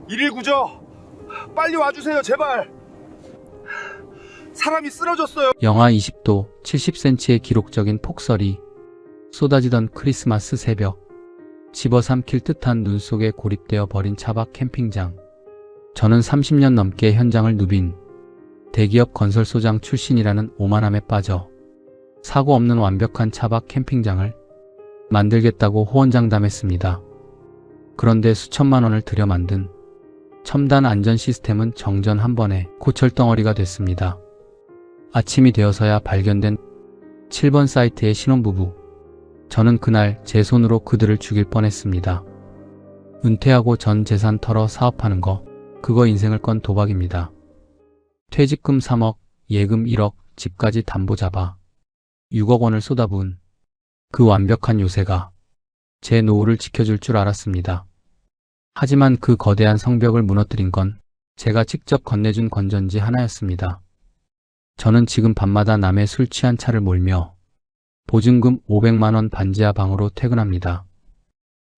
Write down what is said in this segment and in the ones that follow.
119죠? 빨리 와주세요, 제발. 사람이 쓰러졌어요. 영하 20도 70cm의 기록적인 폭설이 쏟아지던 크리스마스 새벽, 집어삼킬 듯한 눈 속에 고립되어 버린 차박 캠핑장. 저는 30년 넘게 현장을 누빈 대기업 건설소장 출신이라는 오만함에 빠져 사고 없는 완벽한 차박 캠핑장을 만들겠다고 호언장담했습니다. 그런데 수천만 원을 들여 만든 첨단 안전 시스템은 정전 한 번에 고철덩어리가 됐습니다. 아침이 되어서야 발견된 7번 사이트의 신혼부부. 저는 그날 제 손으로 그들을 죽일 뻔했습니다. 은퇴하고 전 재산 털어 사업하는 거, 그거 인생을 건 도박입니다. 퇴직금 3억, 예금 1억, 집까지 담보 잡아 6억 원을 쏟아부은 그 완벽한 요새가 제 노후를 지켜줄 줄 알았습니다. 하지만 그 거대한 성벽을 무너뜨린 건 제가 직접 건네준 건전지 하나였습니다. 저는 지금 밤마다 남의 술 취한 차를 몰며 보증금 500만 원 반지하 방으로 퇴근합니다.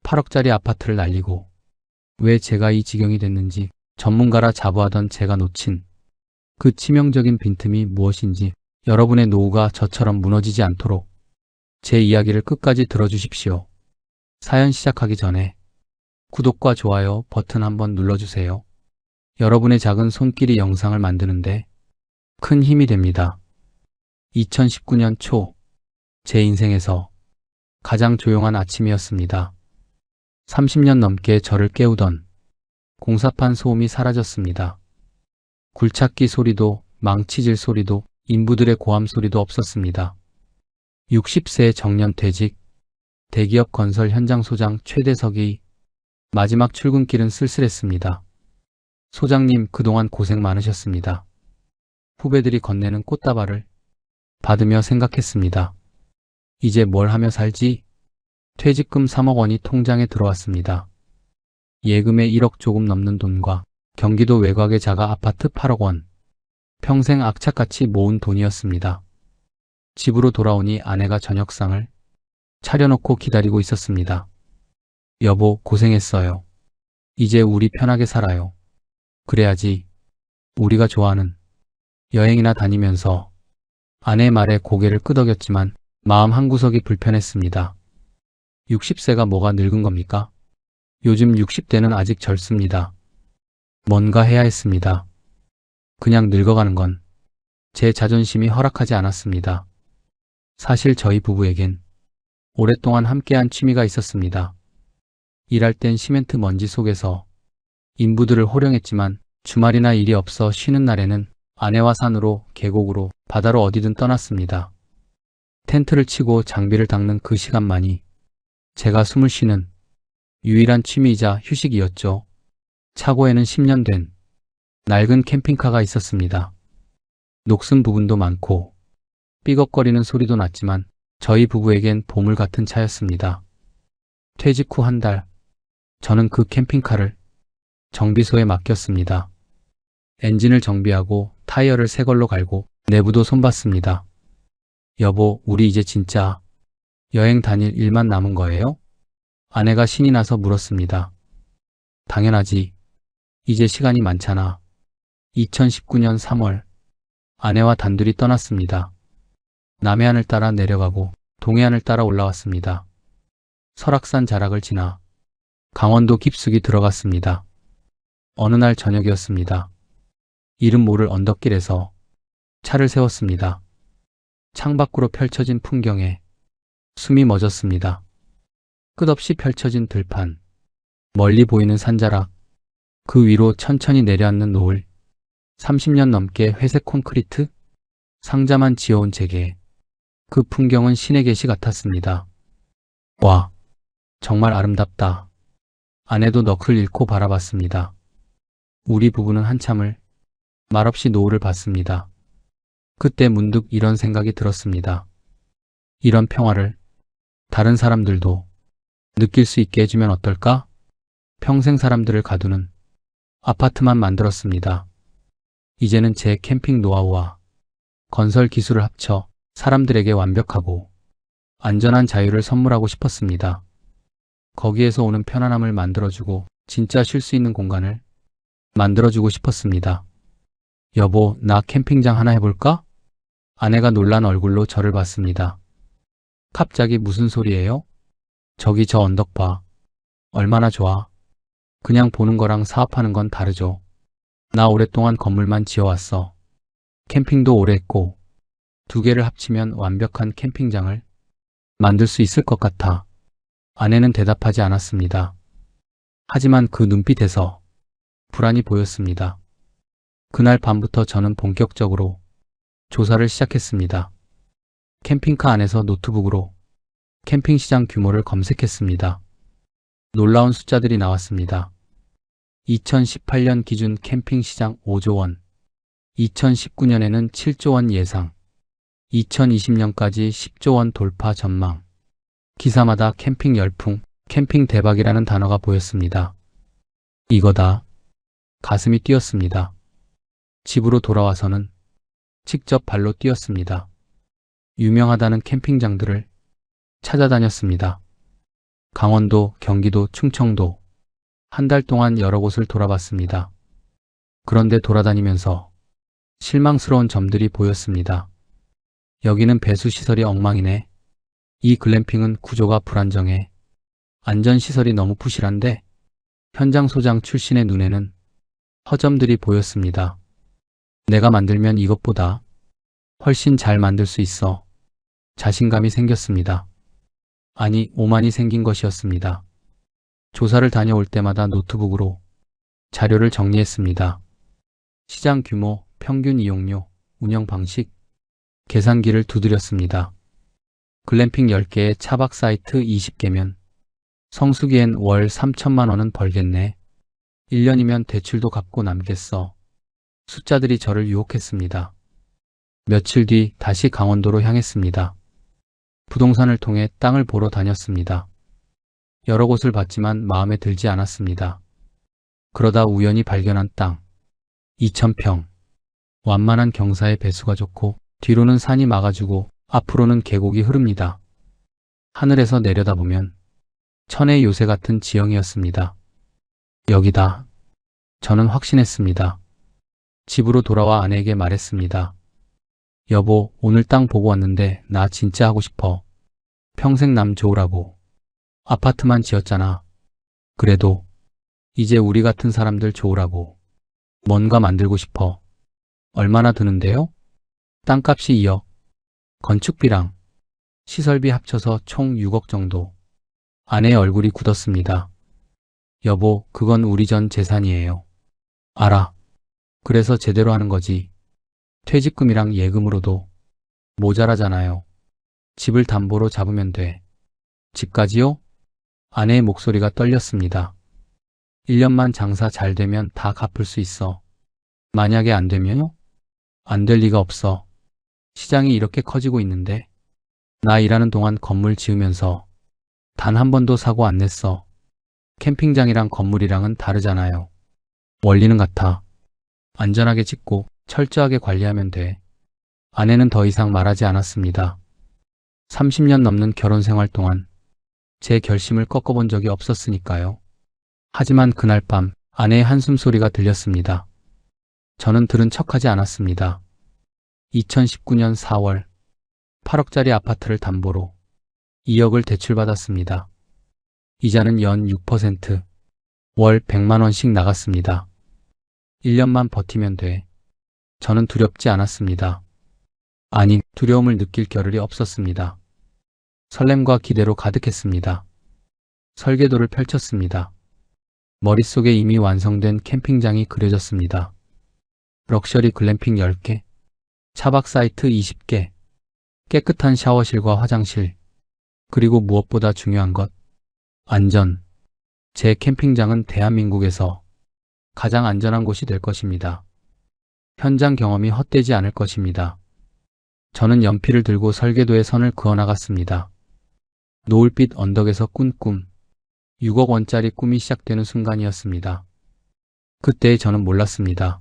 8억짜리 아파트를 날리고 왜 제가 이 지경이 됐는지 전문가라 자부하던 제가 놓친 그 치명적인 빈틈이 무엇인지 여러분의 노후가 저처럼 무너지지 않도록 제 이야기를 끝까지 들어주십시오. 사연 시작하기 전에 구독과 좋아요 버튼 한번 눌러주세요. 여러분의 작은 손길이 영상을 만드는데 큰 힘이 됩니다. 2019년 초, 제 인생에서 가장 조용한 아침이었습니다. 30년 넘게 저를 깨우던 공사판 소음이 사라졌습니다. 굴착기 소리도, 망치질 소리도, 인부들의 고함 소리도 없었습니다. 60세 정년퇴직, 대기업 건설 현장 소장 최대석의 마지막 출근길은 쓸쓸했습니다. 소장님, 그동안 고생 많으셨습니다. 후배들이 건네는 꽃다발을 받으며 생각했습니다. 이제 뭘 하며 살지? 퇴직금 3억 원이 통장에 들어왔습니다. 예금의 1억 조금 넘는 돈과 경기도 외곽의 자가 아파트 8억 원. 평생 악착같이 모은 돈이었습니다. 집으로 돌아오니 아내가 저녁상을 차려놓고 기다리고 있었습니다. 여보, 고생했어요. 이제 우리 편하게 살아요. 그래야지 우리가 좋아하는 여행이나 다니면서. 아내의 말에 고개를 끄덕였지만 마음 한구석이 불편했습니다. 60세가 뭐가 늙은 겁니까? 요즘 60대는 아직 젊습니다. 뭔가 해야 했습니다. 그냥 늙어가는 건 제 자존심이 허락하지 않았습니다. 사실 저희 부부에겐 오랫동안 함께한 취미가 있었습니다. 일할 땐 시멘트 먼지 속에서 인부들을 호령했지만 주말이나 일이 없어 쉬는 날에는 아내와 산으로, 계곡으로, 바다로 어디든 떠났습니다. 텐트를 치고 장비를 닦는 그 시간만이 제가 숨을 쉬는 유일한 취미이자 휴식이었죠. 차고에는 10년 된 낡은 캠핑카가 있었습니다. 녹슨 부분도 많고 삐걱거리는 소리도 났지만 저희 부부에겐 보물 같은 차였습니다. 퇴직 후 한 달, 저는 그 캠핑카를 정비소에 맡겼습니다. 엔진을 정비하고 타이어를 새 걸로 갈고 내부도 손봤습니다. 여보, 우리 이제 진짜 여행 다닐 일만 남은 거예요? 아내가 신이 나서 물었습니다. 당연하지. 이제 시간이 많잖아. 2019년 3월, 아내와 단둘이 떠났습니다. 남해안을 따라 내려가고 동해안을 따라 올라왔습니다. 설악산 자락을 지나 강원도 깊숙이 들어갔습니다. 어느 날 저녁이었습니다. 이름 모를 언덕길에서 차를 세웠습니다. 창밖으로 펼쳐진 풍경에 숨이 멎었습니다. 끝없이 펼쳐진 들판, 멀리 보이는 산자락, 그 위로 천천히 내려앉는 노을, 30년 넘게 회색 콘크리트, 상자만 지어온 제게 그 풍경은 신의 계시 같았습니다. 와, 정말 아름답다. 아내도 넋을 잃고 바라봤습니다. 우리 부부는 한참을 말없이 노을을 봤습니다. 그때 문득 이런 생각이 들었습니다. 이런 평화를 다른 사람들도 느낄 수 있게 해주면 어떨까? 평생 사람들을 가두는 아파트만 만들었습니다. 이제는 제 캠핑 노하우와 건설 기술을 합쳐 사람들에게 완벽하고 안전한 자유를 선물하고 싶었습니다. 거기에서 오는 편안함을 만들어주고 진짜 쉴 수 있는 공간을 만들어주고 싶었습니다. 여보, 나 캠핑장 하나 해볼까? 아내가 놀란 얼굴로 저를 봤습니다. 갑자기 무슨 소리예요? 저기 저 언덕 봐. 얼마나 좋아. 그냥 보는 거랑 사업하는 건 다르죠. 나 오랫동안 건물만 지어왔어. 캠핑도 오래 했고, 두 개를 합치면 완벽한 캠핑장을 만들 수 있을 것 같아. 아내는 대답하지 않았습니다. 하지만 그 눈빛에서 불안이 보였습니다. 그날 밤부터 저는 본격적으로 조사를 시작했습니다. 캠핑카 안에서 노트북으로 캠핑 시장 규모를 검색했습니다. 놀라운 숫자들이 나왔습니다. 2018년 기준 캠핑 시장 5조 원, 2019년에는 7조 원 예상, 2020년까지 10조 원 돌파 전망. 기사마다 캠핑 열풍, 캠핑 대박이라는 단어가 보였습니다. 이거다. 가슴이 뛰었습니다. 집으로 돌아와서는 직접 발로 뛰었습니다. 유명하다는 캠핑장들을 찾아다녔습니다. 강원도, 경기도, 충청도. 한 달 동안 여러 곳을 돌아봤습니다. 그런데 돌아다니면서 실망스러운 점들이 보였습니다. 여기는 배수시설이 엉망이네. 이 글램핑은 구조가 불안정해. 안전시설이 너무 부실한데 현장 소장 출신의 눈에는 허점들이 보였습니다. 내가 만들면 이것보다 훨씬 잘 만들 수 있어. 자신감이 생겼습니다. 아니, 오만이 생긴 것이었습니다. 조사를 다녀올 때마다 노트북으로 자료를 정리했습니다. 시장 규모, 평균 이용료, 운영 방식, 계산기를 두드렸습니다. 글램핑 10개에 차박 사이트 20개면 성수기엔 월 3천만 원은 벌겠네. 1년이면 대출도 갚고 남겠어. 숫자들이 저를 유혹했습니다. 며칠 뒤 다시 강원도로 향했습니다. 부동산을 통해 땅을 보러 다녔습니다. 여러 곳을 봤지만 마음에 들지 않았습니다. 그러다 우연히 발견한 땅. 2,000평. 완만한 경사에 배수가 좋고 뒤로는 산이 막아주고 앞으로는 계곡이 흐릅니다. 하늘에서 내려다보면 천의 요새 같은 지형이었습니다. 여기다. 저는 확신했습니다. 집으로 돌아와 아내에게 말했습니다. 여보, 오늘 땅 보고 왔는데 나 진짜 하고 싶어. 평생 남 좋으라고. 아파트만 지었잖아. 그래도 이제 우리 같은 사람들 좋으라고. 뭔가 만들고 싶어. 얼마나 드는데요? 땅값이 2억. 건축비랑 시설비 합쳐서 총 6억 정도. 아내의 얼굴이 굳었습니다. 여보, 그건 우리 전 재산이에요. 알아. 그래서 제대로 하는 거지. 퇴직금이랑 예금으로도 모자라잖아요. 집을 담보로 잡으면 돼. 집까지요? 아내의 목소리가 떨렸습니다. 1년만 장사 잘 되면 다 갚을 수 있어. 만약에 안 되면요? 안 될 리가 없어. 시장이 이렇게 커지고 있는데 나 일하는 동안 건물 지으면서 단 한 번도 사고 안 냈어. 캠핑장이랑 건물이랑은 다르잖아요. 원리는 같아. 안전하게 짓고 철저하게 관리하면 돼. 아내는 더 이상 말하지 않았습니다. 30년 넘는 결혼 생활 동안 제 결심을 꺾어본 적이 없었으니까요. 하지만 그날 밤 아내의 한숨 소리가 들렸습니다. 저는 들은 척하지 않았습니다. 2019년 4월 8억짜리 아파트를 담보로 2억을 대출받았습니다. 이자는 연 6%, 월 100만 원씩 나갔습니다. 1년만 버티면 돼. 저는 두렵지 않았습니다. 아니, 두려움을 느낄 겨를이 없었습니다. 설렘과 기대로 가득했습니다. 설계도를 펼쳤습니다. 머릿속에 이미 완성된 캠핑장이 그려졌습니다. 럭셔리 글램핑 10개, 차박 사이트 20개, 깨끗한 샤워실과 화장실, 그리고 무엇보다 중요한 것, 안전. 제 캠핑장은 대한민국에서 가장 안전한 곳이 될 것입니다. 현장 경험이 헛되지 않을 것입니다. 저는 연필을 들고 설계도에 선을 그어나갔습니다. 노을빛 언덕에서 꾼 꿈, 6억 원짜리 꿈이 시작되는 순간이었습니다. 그때 저는 몰랐습니다.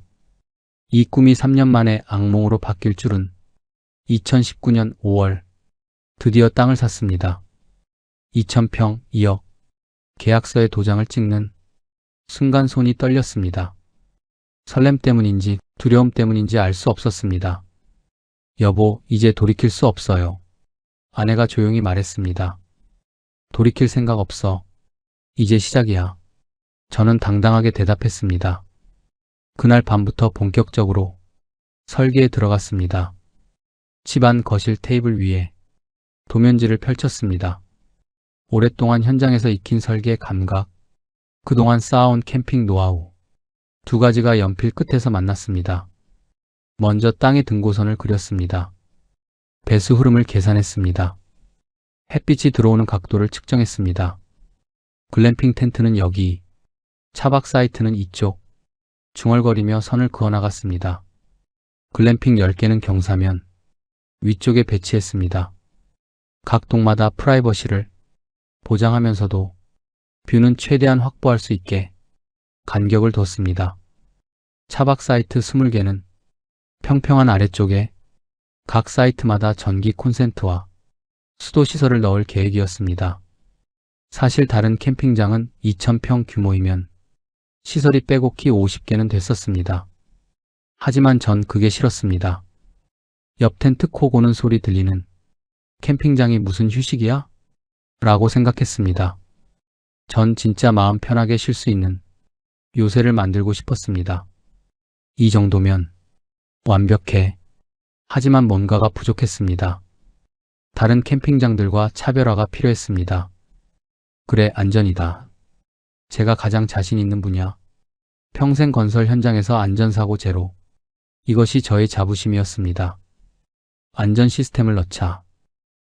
이 꿈이 3년 만에 악몽으로 바뀔 줄은. 2019년 5월 드디어 땅을 샀습니다. 2,000평 2억. 계약서에 도장을 찍는 순간 손이 떨렸습니다. 설렘 때문인지 두려움 때문인지 알 수 없었습니다. 여보, 이제 돌이킬 수 없어요. 아내가 조용히 말했습니다. 돌이킬 생각 없어. 이제 시작이야. 저는 당당하게 대답했습니다. 그날 밤부터 본격적으로 설계에 들어갔습니다. 집안 거실 테이블 위에 도면지를 펼쳤습니다. 오랫동안 현장에서 익힌 설계 감각, 그동안 쌓아온 캠핑 노하우, 두 가지가 연필 끝에서 만났습니다. 먼저 땅의 등고선을 그렸습니다. 배수 흐름을 계산했습니다. 햇빛이 들어오는 각도를 측정했습니다. 글램핑 텐트는 여기, 차박 사이트는 이쪽, 중얼거리며 선을 그어나갔습니다. 글램핑 10개는 경사면 위쪽에 배치했습니다. 각 동마다 프라이버시를 보장하면서도 뷰는 최대한 확보할 수 있게 간격을 뒀습니다. 차박 사이트 20개는 평평한 아래쪽에 각 사이트마다 전기 콘센트와 수도 시설을 넣을 계획이었습니다. 사실 다른 캠핑장은 2,000평 규모이면 시설이 빼곡히 50개는 됐었습니다. 하지만 전 그게 싫었습니다. 옆 텐트 코 고는 소리 들리는 캠핑장이 무슨 휴식이야? 라고 생각했습니다. 전 진짜 마음 편하게 쉴 수 있는 요새를 만들고 싶었습니다. 이 정도면 완벽해. 하지만 뭔가가 부족했습니다. 다른 캠핑장들과 차별화가 필요했습니다. 그래, 안전이다. 제가 가장 자신 있는 분야. 평생 건설 현장에서 안전사고 제로. 이것이 저의 자부심이었습니다. 안전 시스템을 넣자.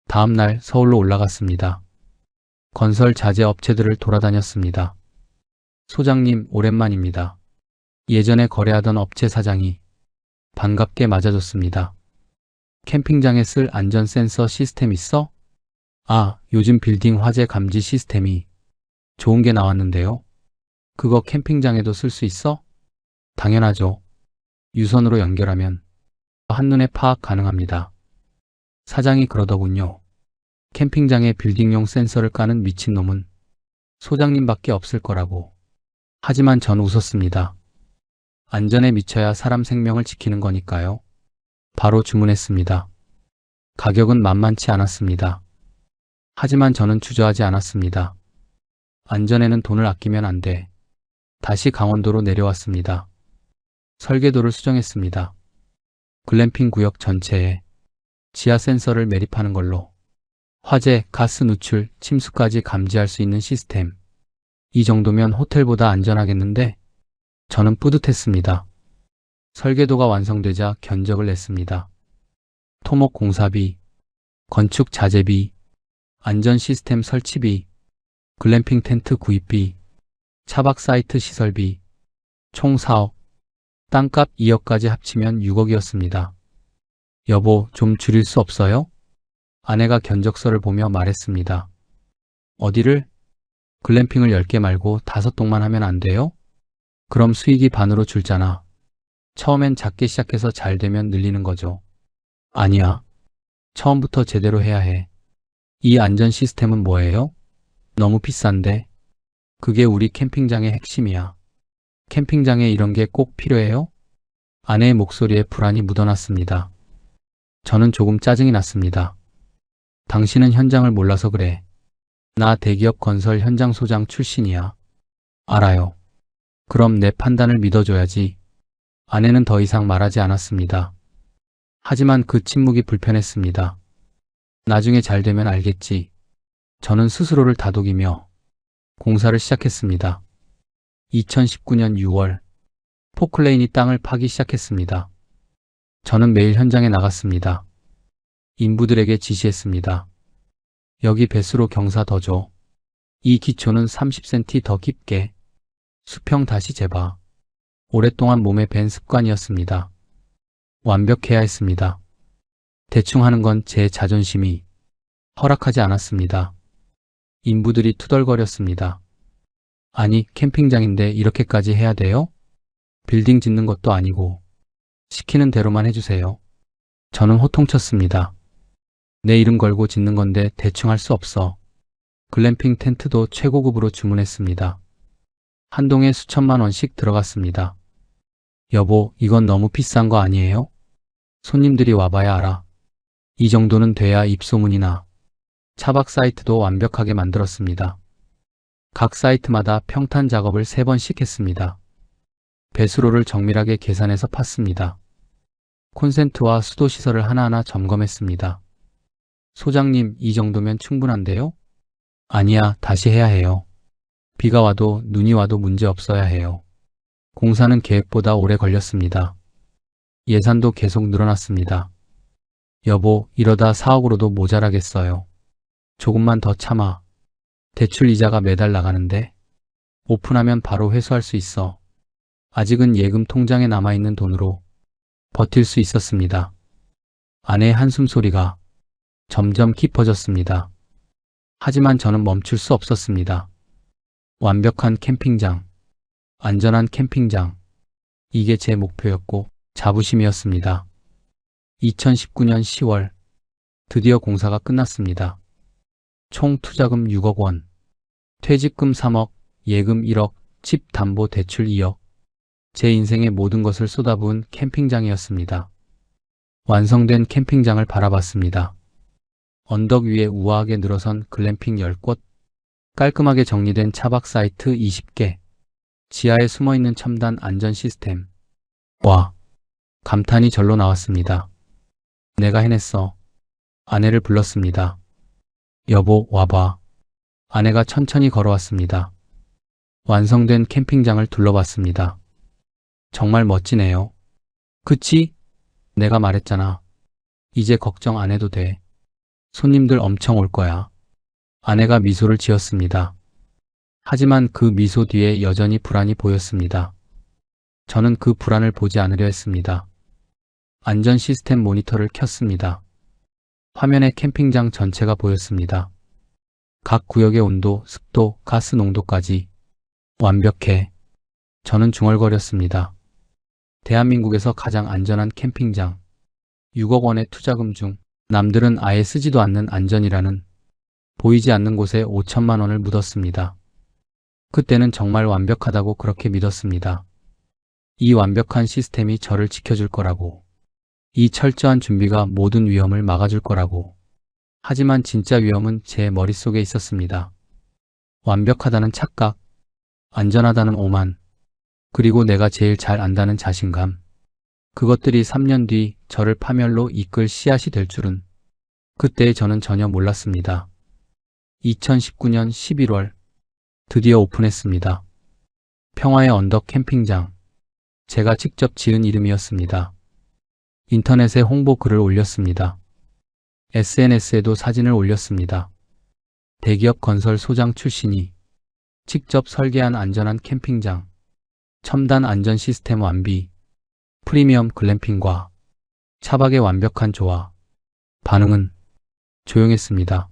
다음 날 서울로 올라갔습니다. 건설 자재 업체들을 돌아다녔습니다. 소장님, 오랜만입니다. 예전에 거래하던 업체 사장이 반갑게 맞아줬습니다. 캠핑장에 쓸 안전 센서 시스템 있어? 아, 요즘 빌딩 화재 감지 시스템이 좋은 게 나왔는데요. 그거 캠핑장에도 쓸 수 있어? 당연하죠. 유선으로 연결하면 한눈에 파악 가능합니다. 사장이 그러더군요. 캠핑장에 빌딩용 센서를 까는 미친놈은 소장님밖에 없을 거라고. 하지만 전 웃었습니다. 안전에 미쳐야 사람 생명을 지키는 거니까요. 바로 주문했습니다. 가격은 만만치 않았습니다. 하지만 저는 주저하지 않았습니다. 안전에는 돈을 아끼면 안 돼. 다시 강원도로 내려왔습니다. 설계도를 수정했습니다. 글램핑 구역 전체에 지하 센서를 매립하는 걸로 화재, 가스 누출, 침수까지 감지할 수 있는 시스템. 이 정도면 호텔보다 안전하겠는데? 저는 뿌듯했습니다. 설계도가 완성되자 견적을 냈습니다. 토목 공사비, 건축 자재비, 안전 시스템 설치비, 글램핑 텐트 구입비, 차박 사이트 시설비, 총 4억, 땅값 2억까지 합치면 6억이었습니다. 여보, 좀 줄일 수 없어요? 아내가 견적서를 보며 말했습니다. 어디를? 글램핑을 10개 말고 5동만 하면 안 돼요? 그럼 수익이 반으로 줄잖아. 처음엔 작게 시작해서 잘 되면 늘리는 거죠. 아니야. 처음부터 제대로 해야 해. 이 안전 시스템은 뭐예요? 너무 비싼데. 그게 우리 캠핑장의 핵심이야. 캠핑장에 이런 게 꼭 필요해요? 아내의 목소리에 불안이 묻어났습니다. 저는 조금 짜증이 났습니다. 당신은 현장을 몰라서 그래. 나 대기업 건설 현장 소장 출신이야. 알아요. 그럼 내 판단을 믿어줘야지. 아내는 더 이상 말하지 않았습니다. 하지만 그 침묵이 불편했습니다. 나중에 잘 되면 알겠지. 저는 스스로를 다독이며 공사를 시작했습니다. 2019년 6월, 포클레인이 땅을 파기 시작했습니다. 저는 매일 현장에 나갔습니다. 인부들에게 지시했습니다. 여기 배수로 경사 더 줘. 이 기초는 30cm 더 깊게. 수평 다시 재봐. 오랫동안 몸에 밴 습관이었습니다. 완벽해야 했습니다. 대충 하는 건 제 자존심이 허락하지 않았습니다. 인부들이 투덜거렸습니다. 아니, 캠핑장인데 이렇게까지 해야 돼요? 빌딩 짓는 것도 아니고 시키는 대로만 해주세요. 저는 호통쳤습니다. 내 이름 걸고 짓는 건데 대충 할 수 없어. 글램핑 텐트도 최고급으로 주문했습니다. 한 동에 수천만 원씩 들어갔습니다. 여보, 이건 너무 비싼 거 아니에요? 손님들이 와봐야 알아. 이 정도는 돼야 입소문이 나. 차박 사이트도 완벽하게 만들었습니다. 각 사이트마다 평탄 작업을 3번씩 했습니다. 배수로를 정밀하게 계산해서 팠습니다. 콘센트와 수도 시설을 하나하나 점검했습니다. 소장님, 이 정도면 충분한데요? 아니야, 다시 해야 해요. 비가 와도 눈이 와도 문제 없어야 해요. 공사는 계획보다 오래 걸렸습니다. 예산도 계속 늘어났습니다. 여보, 이러다 4억으로도 모자라겠어요. 조금만 더 참아. 대출 이자가 매달 나가는데 오픈하면 바로 회수할 수 있어. 아직은 예금 통장에 남아있는 돈으로 버틸 수 있었습니다. 아내의 한숨 소리가 점점 깊어졌습니다. 하지만 저는 멈출 수 없었습니다. 완벽한 캠핑장, 안전한 캠핑장. 이게 제 목표였고 자부심이었습니다. 2019년 10월 드디어 공사가 끝났습니다. 총 투자금 6억 원, 퇴직금 3억, 예금 1억, 집 담보 대출 2억. 제 인생의 모든 것을 쏟아부은 캠핑장이었습니다. 완성된 캠핑장을 바라봤습니다. 언덕 위에 우아하게 늘어선 글램핑 10곳, 깔끔하게 정리된 차박 사이트 20개, 지하에 숨어있는 첨단 안전 시스템. 와, 감탄이 절로 나왔습니다. 내가 해냈어. 아내를 불렀습니다. 여보, 와봐. 아내가 천천히 걸어왔습니다. 완성된 캠핑장을 둘러봤습니다. 정말 멋지네요. 그치? 내가 말했잖아. 이제 걱정 안 해도 돼. 손님들 엄청 올 거야. 아내가 미소를 지었습니다. 하지만 그 미소 뒤에 여전히 불안이 보였습니다. 저는 그 불안을 보지 않으려 했습니다. 안전 시스템 모니터를 켰습니다. 화면에 캠핑장 전체가 보였습니다. 각 구역의 온도, 습도, 가스 농도까지 완벽해. 저는 중얼거렸습니다. 대한민국에서 가장 안전한 캠핑장. 6억 원의 투자금 중 남들은 아예 쓰지도 않는 안전이라는 보이지 않는 곳에 5천만 원을 묻었습니다. 그때는 정말 완벽하다고 그렇게 믿었습니다. 이 완벽한 시스템이 저를 지켜줄 거라고. 이 철저한 준비가 모든 위험을 막아줄 거라고. 하지만 진짜 위험은 제 머릿속에 있었습니다. 완벽하다는 착각, 안전하다는 오만, 그리고 내가 제일 잘 안다는 자신감. 그것들이 3년 뒤 저를 파멸로 이끌 씨앗이 될 줄은 그때 저는 전혀 몰랐습니다. 2019년 11월 드디어 오픈했습니다. 평화의 언덕 캠핑장. 제가 직접 지은 이름이었습니다. 인터넷에 홍보 글을 올렸습니다. SNS에도 사진을 올렸습니다. 대기업 건설 소장 출신이 직접 설계한 안전한 캠핑장, 첨단 안전 시스템 완비, 프리미엄 글램핑과 차박의 완벽한 조화. 반응은 조용했습니다.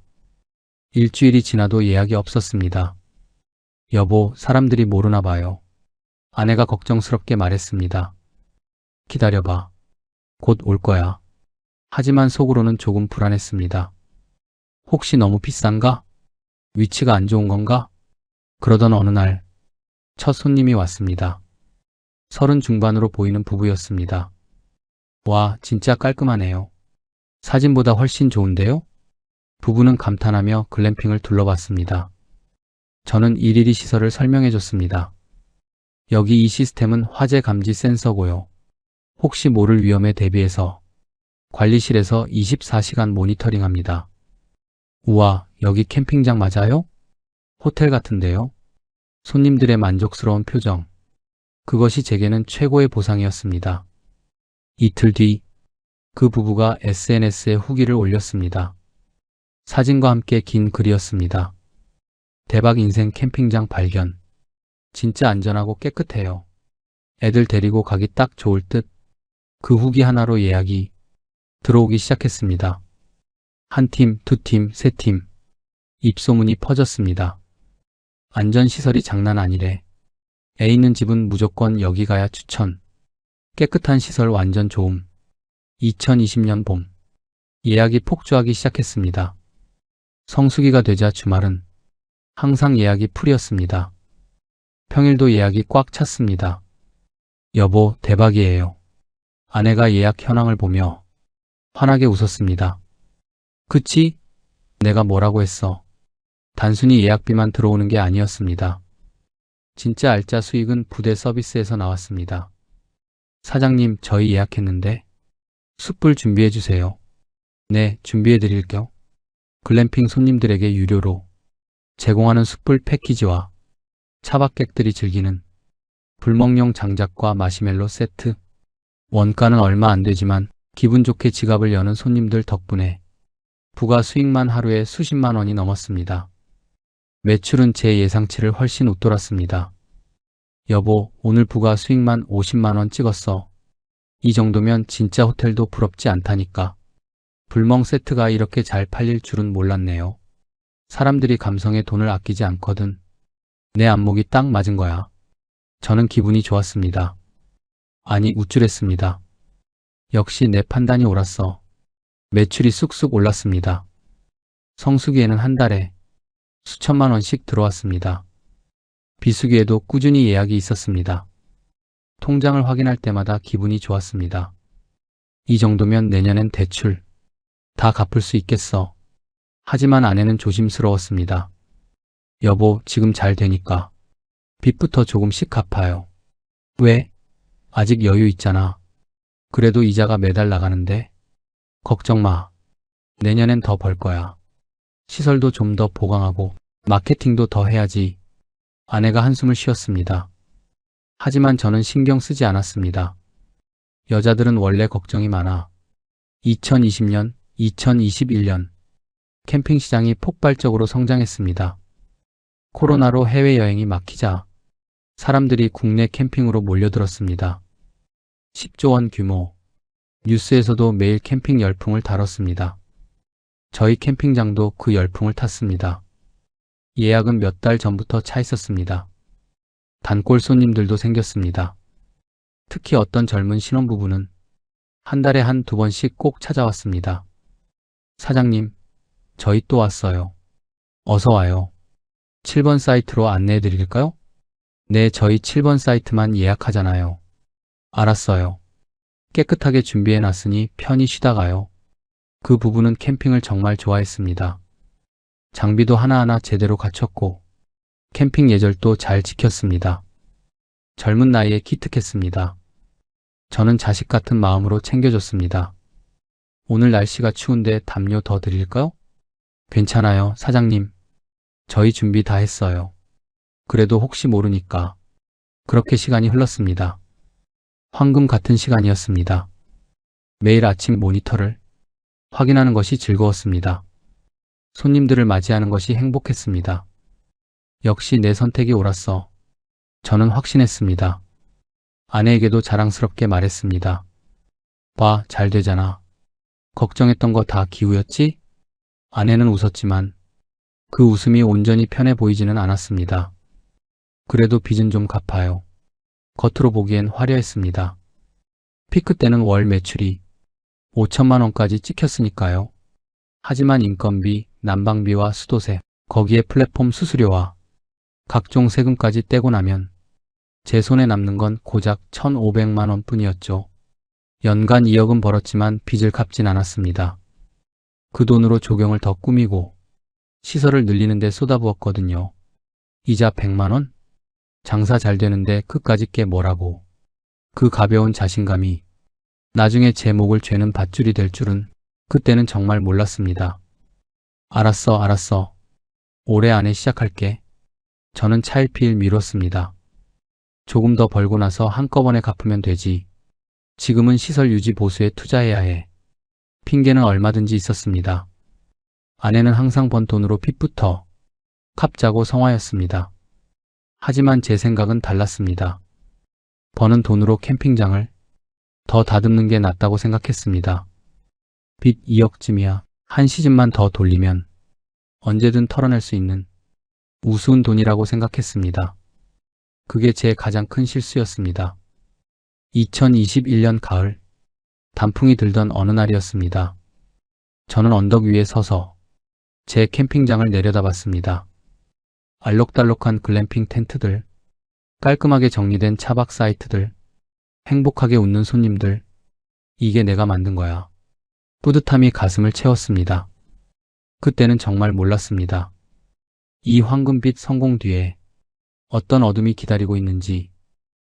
일주일이 지나도 예약이 없었습니다. 여보, 사람들이 모르나 봐요. 아내가 걱정스럽게 말했습니다. 기다려봐. 곧 올 거야. 하지만 속으로는 조금 불안했습니다. 혹시 너무 비싼가? 위치가 안 좋은 건가? 그러던 어느 날 첫 손님이 왔습니다. 30 중반으로 보이는 부부였습니다. 와, 진짜 깔끔하네요. 사진보다 훨씬 좋은데요? 부부는 감탄하며 글램핑을 둘러봤습니다. 저는 일일이 시설을 설명해줬습니다. 여기 이 시스템은 화재 감지 센서고요. 혹시 모를 위험에 대비해서 관리실에서 24시간 모니터링합니다. 우와, 여기 캠핑장 맞아요? 호텔 같은데요? 손님들의 만족스러운 표정. 그것이 제게는 최고의 보상이었습니다. 이틀 뒤 그 부부가 SNS에 후기를 올렸습니다. 사진과 함께 긴 글이었습니다. 대박 인생 캠핑장 발견. 진짜 안전하고 깨끗해요. 애들 데리고 가기 딱 좋을 듯. 그 후기 하나로 예약이 들어오기 시작했습니다. 한 팀, 두 팀, 세 팀. 입소문이 퍼졌습니다. 안전시설이 장난 아니래. 애 있는 집은 무조건 여기 가야 추천. 깨끗한 시설 완전 좋음. 2020년 봄. 예약이 폭주하기 시작했습니다. 성수기가 되자 주말은 항상 예약이 풀이었습니다. 평일도 예약이 꽉 찼습니다. 여보, 대박이에요. 아내가 예약 현황을 보며 환하게 웃었습니다. 그치? 내가 뭐라고 했어? 단순히 예약비만 들어오는 게 아니었습니다. 진짜 알짜 수익은 부대 서비스에서 나왔습니다. 사장님, 저희 예약했는데 숯불 준비해 주세요. 네, 준비해 드릴게요. 글램핑 손님들에게 유료로 제공하는 숯불 패키지와 차박객들이 즐기는 불멍용 장작과 마시멜로 세트. 원가는 얼마 안 되지만 기분 좋게 지갑을 여는 손님들 덕분에 부가 수익만 하루에 수십만 원이 넘었습니다. 매출은 제 예상치를 훨씬 웃돌았습니다. 여보, 오늘 부가 수익만 50만 원 찍었어. 이 정도면 진짜 호텔도 부럽지 않다니까. 불멍 세트가 이렇게 잘 팔릴 줄은 몰랐네요. 사람들이 감성에 돈을 아끼지 않거든. 내 안목이 딱 맞은 거야. 저는 기분이 좋았습니다. 아니, 우쭐했습니다. 역시 내 판단이 옳았어. 매출이 쑥쑥 올랐습니다. 성수기에는 한 달에 수천만 원씩 들어왔습니다. 비수기에도 꾸준히 예약이 있었습니다. 통장을 확인할 때마다 기분이 좋았습니다. 이 정도면 내년엔 대출 다 갚을 수 있겠어. 하지만 아내는 조심스러웠습니다. 여보, 지금 잘 되니까 빚부터 조금씩 갚아요. 왜? 아직 여유 있잖아. 그래도 이자가 매달 나가는데. 걱정 마. 내년엔 더 벌 거야. 시설도 좀 더 보강하고 마케팅도 더 해야지. 아내가 한숨을 쉬었습니다. 하지만 저는 신경 쓰지 않았습니다. 여자들은 원래 걱정이 많아. 2020년, 2021년 캠핑 시장이 폭발적으로 성장했습니다. 코로나로 해외여행이 막히자 사람들이 국내 캠핑으로 몰려들었습니다. 10조 원 규모. 뉴스에서도 매일 캠핑 열풍을 다뤘습니다. 저희 캠핑장도 그 열풍을 탔습니다. 예약은 몇 달 전부터 차 있었습니다. 단골 손님들도 생겼습니다. 특히 어떤 젊은 신혼부부는 한 달에 한두 번씩 꼭 찾아왔습니다. 사장님, 저희 또 왔어요. 어서 와요. 7번 사이트로 안내해 드릴까요? 네, 저희 7번 사이트만 예약하잖아요. 알았어요. 깨끗하게 준비해 놨으니 편히 쉬다 가요. 그 부부는 캠핑을 정말 좋아했습니다. 장비도 하나하나 제대로 갖췄고 캠핑 예절도 잘 지켰습니다. 젊은 나이에 기특했습니다. 저는 자식 같은 마음으로 챙겨줬습니다. 오늘 날씨가 추운데 담요 더 드릴까요? 괜찮아요, 사장님. 저희 준비 다 했어요. 그래도 혹시 모르니까. 그렇게 시간이 흘렀습니다. 황금 같은 시간이었습니다. 매일 아침 모니터를 확인하는 것이 즐거웠습니다. 손님들을 맞이하는 것이 행복했습니다. 역시 내 선택이 옳았어. 저는 확신했습니다. 아내에게도 자랑스럽게 말했습니다. 봐, 잘 되잖아. 걱정했던 거 다 기우였지? 아내는 웃었지만 그 웃음이 온전히 편해 보이지는 않았습니다. 그래도 빚은 좀 갚아요. 겉으로 보기엔 화려했습니다. 피크 때는 월 매출이 5천만 원까지 찍혔으니까요. 하지만 인건비, 난방비와 수도세, 거기에 플랫폼 수수료와 각종 세금까지 떼고 나면 제 손에 남는 건 고작 1,500만 원 뿐이었죠. 연간 2억은 벌었지만 빚을 갚진 않았습니다. 그 돈으로 조경을 더 꾸미고 시설을 늘리는 데 쏟아부었거든요. 이자 100만 원? 장사 잘 되는데 그까짓 게 뭐라고. 그 가벼운 자신감이 나중에 제 목을 죄는 밧줄이 될 줄은 그때는 정말 몰랐습니다. 알았어. 올해 안에 시작할게. 저는 차일피일 미뤘습니다. 조금 더 벌고 나서 한꺼번에 갚으면 되지. 지금은 시설 유지 보수에 투자해야 해. 핑계는 얼마든지 있었습니다. 아내는 항상 번 돈으로 빚부터 갚자고 성화였습니다. 하지만 제 생각은 달랐습니다. 버는 돈으로 캠핑장을 더 다듬는 게 낫다고 생각했습니다. 빚 2억쯤이야. 한 시즌만 더 돌리면 언제든 털어낼 수 있는 우스운 돈이라고 생각했습니다. 그게 제 가장 큰 실수였습니다. 2021년 가을, 단풍이 들던 어느 날이었습니다. 저는 언덕 위에 서서 제 캠핑장을 내려다봤습니다. 알록달록한 글램핑 텐트들, 깔끔하게 정리된 차박 사이트들, 행복하게 웃는 손님들. 이게 내가 만든 거야. 뿌듯함이 가슴을 채웠습니다. 그때는 정말 몰랐습니다. 이 황금빛 성공 뒤에 어떤 어둠이 기다리고 있는지,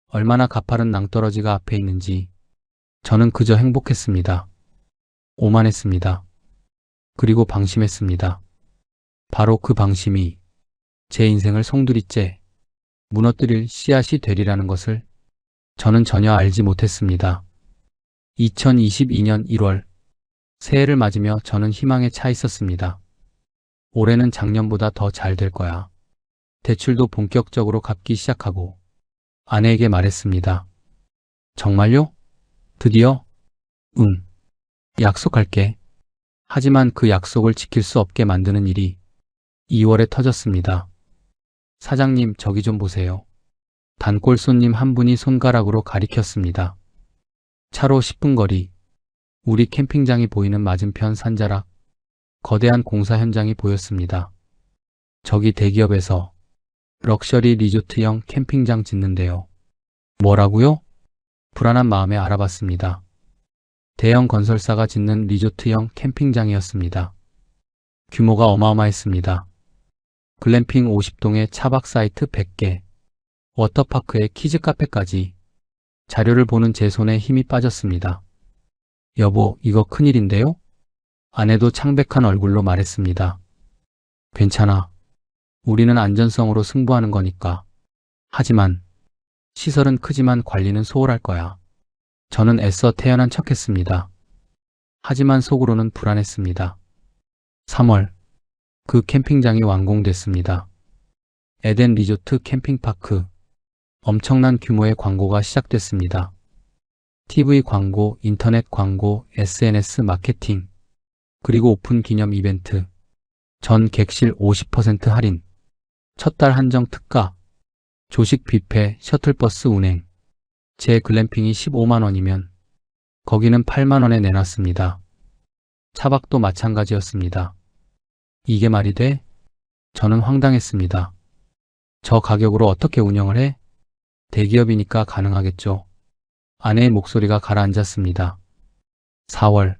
얼마나 가파른 낭떠러지가 앞에 있는지, 저는 그저 행복했습니다. 오만했습니다. 그리고 방심했습니다. 바로 그 방심이 제 인생을 송두리째 무너뜨릴 씨앗이 되리라는 것을 저는 전혀 알지 못했습니다. 2022년 1월, 새해를 맞으며 저는 희망에 차 있었습니다. 올해는 작년보다 더 잘 될 거야. 대출도 본격적으로 갚기 시작하고 아내에게 말했습니다. 정말요? 드디어? 응. 약속할게. 하지만 그 약속을 지킬 수 없게 만드는 일이 2월에 터졌습니다. 사장님, 저기 좀 보세요. 단골 손님 한 분이 손가락으로 가리켰습니다. 차로 10분 거리, 우리 캠핑장이 보이는 맞은편 산자락, 거대한 공사 현장이 보였습니다. 저기 대기업에서 럭셔리 리조트형 캠핑장 짓는데요. 뭐라고요? 불안한 마음에 알아봤습니다. 대형 건설사가 짓는 리조트형 캠핑장이었습니다. 규모가 어마어마했습니다. 글램핑 50동에 차박 사이트 100개, 워터파크에 키즈 카페까지. 자료를 보는 제 손에 힘이 빠졌습니다. 여보, 이거 큰일인데요? 아내도 창백한 얼굴로 말했습니다. 괜찮아. 우리는 안전성으로 승부하는 거니까. 하지만 시설은 크지만 관리는 소홀할 거야. 저는 애써 태연한 척했습니다. 하지만 속으로는 불안했습니다. 3월, 그 캠핑장이 완공됐습니다. 에덴 리조트 캠핑파크. 엄청난 규모의 광고가 시작됐습니다. TV 광고, 인터넷 광고, SNS 마케팅, 그리고 오픈 기념 이벤트, 전 객실 50% 할인, 첫 달 한정 특가, 조식 뷔페, 셔틀버스 운행. 제 글램핑이 15만 원이면 거기는 8만 원에 내놨습니다. 차박도 마찬가지였습니다. 이게 말이 돼? 저는 황당했습니다. 저 가격으로 어떻게 운영을 해? 대기업이니까 가능하겠죠. 아내의 목소리가 가라앉았습니다. 4월,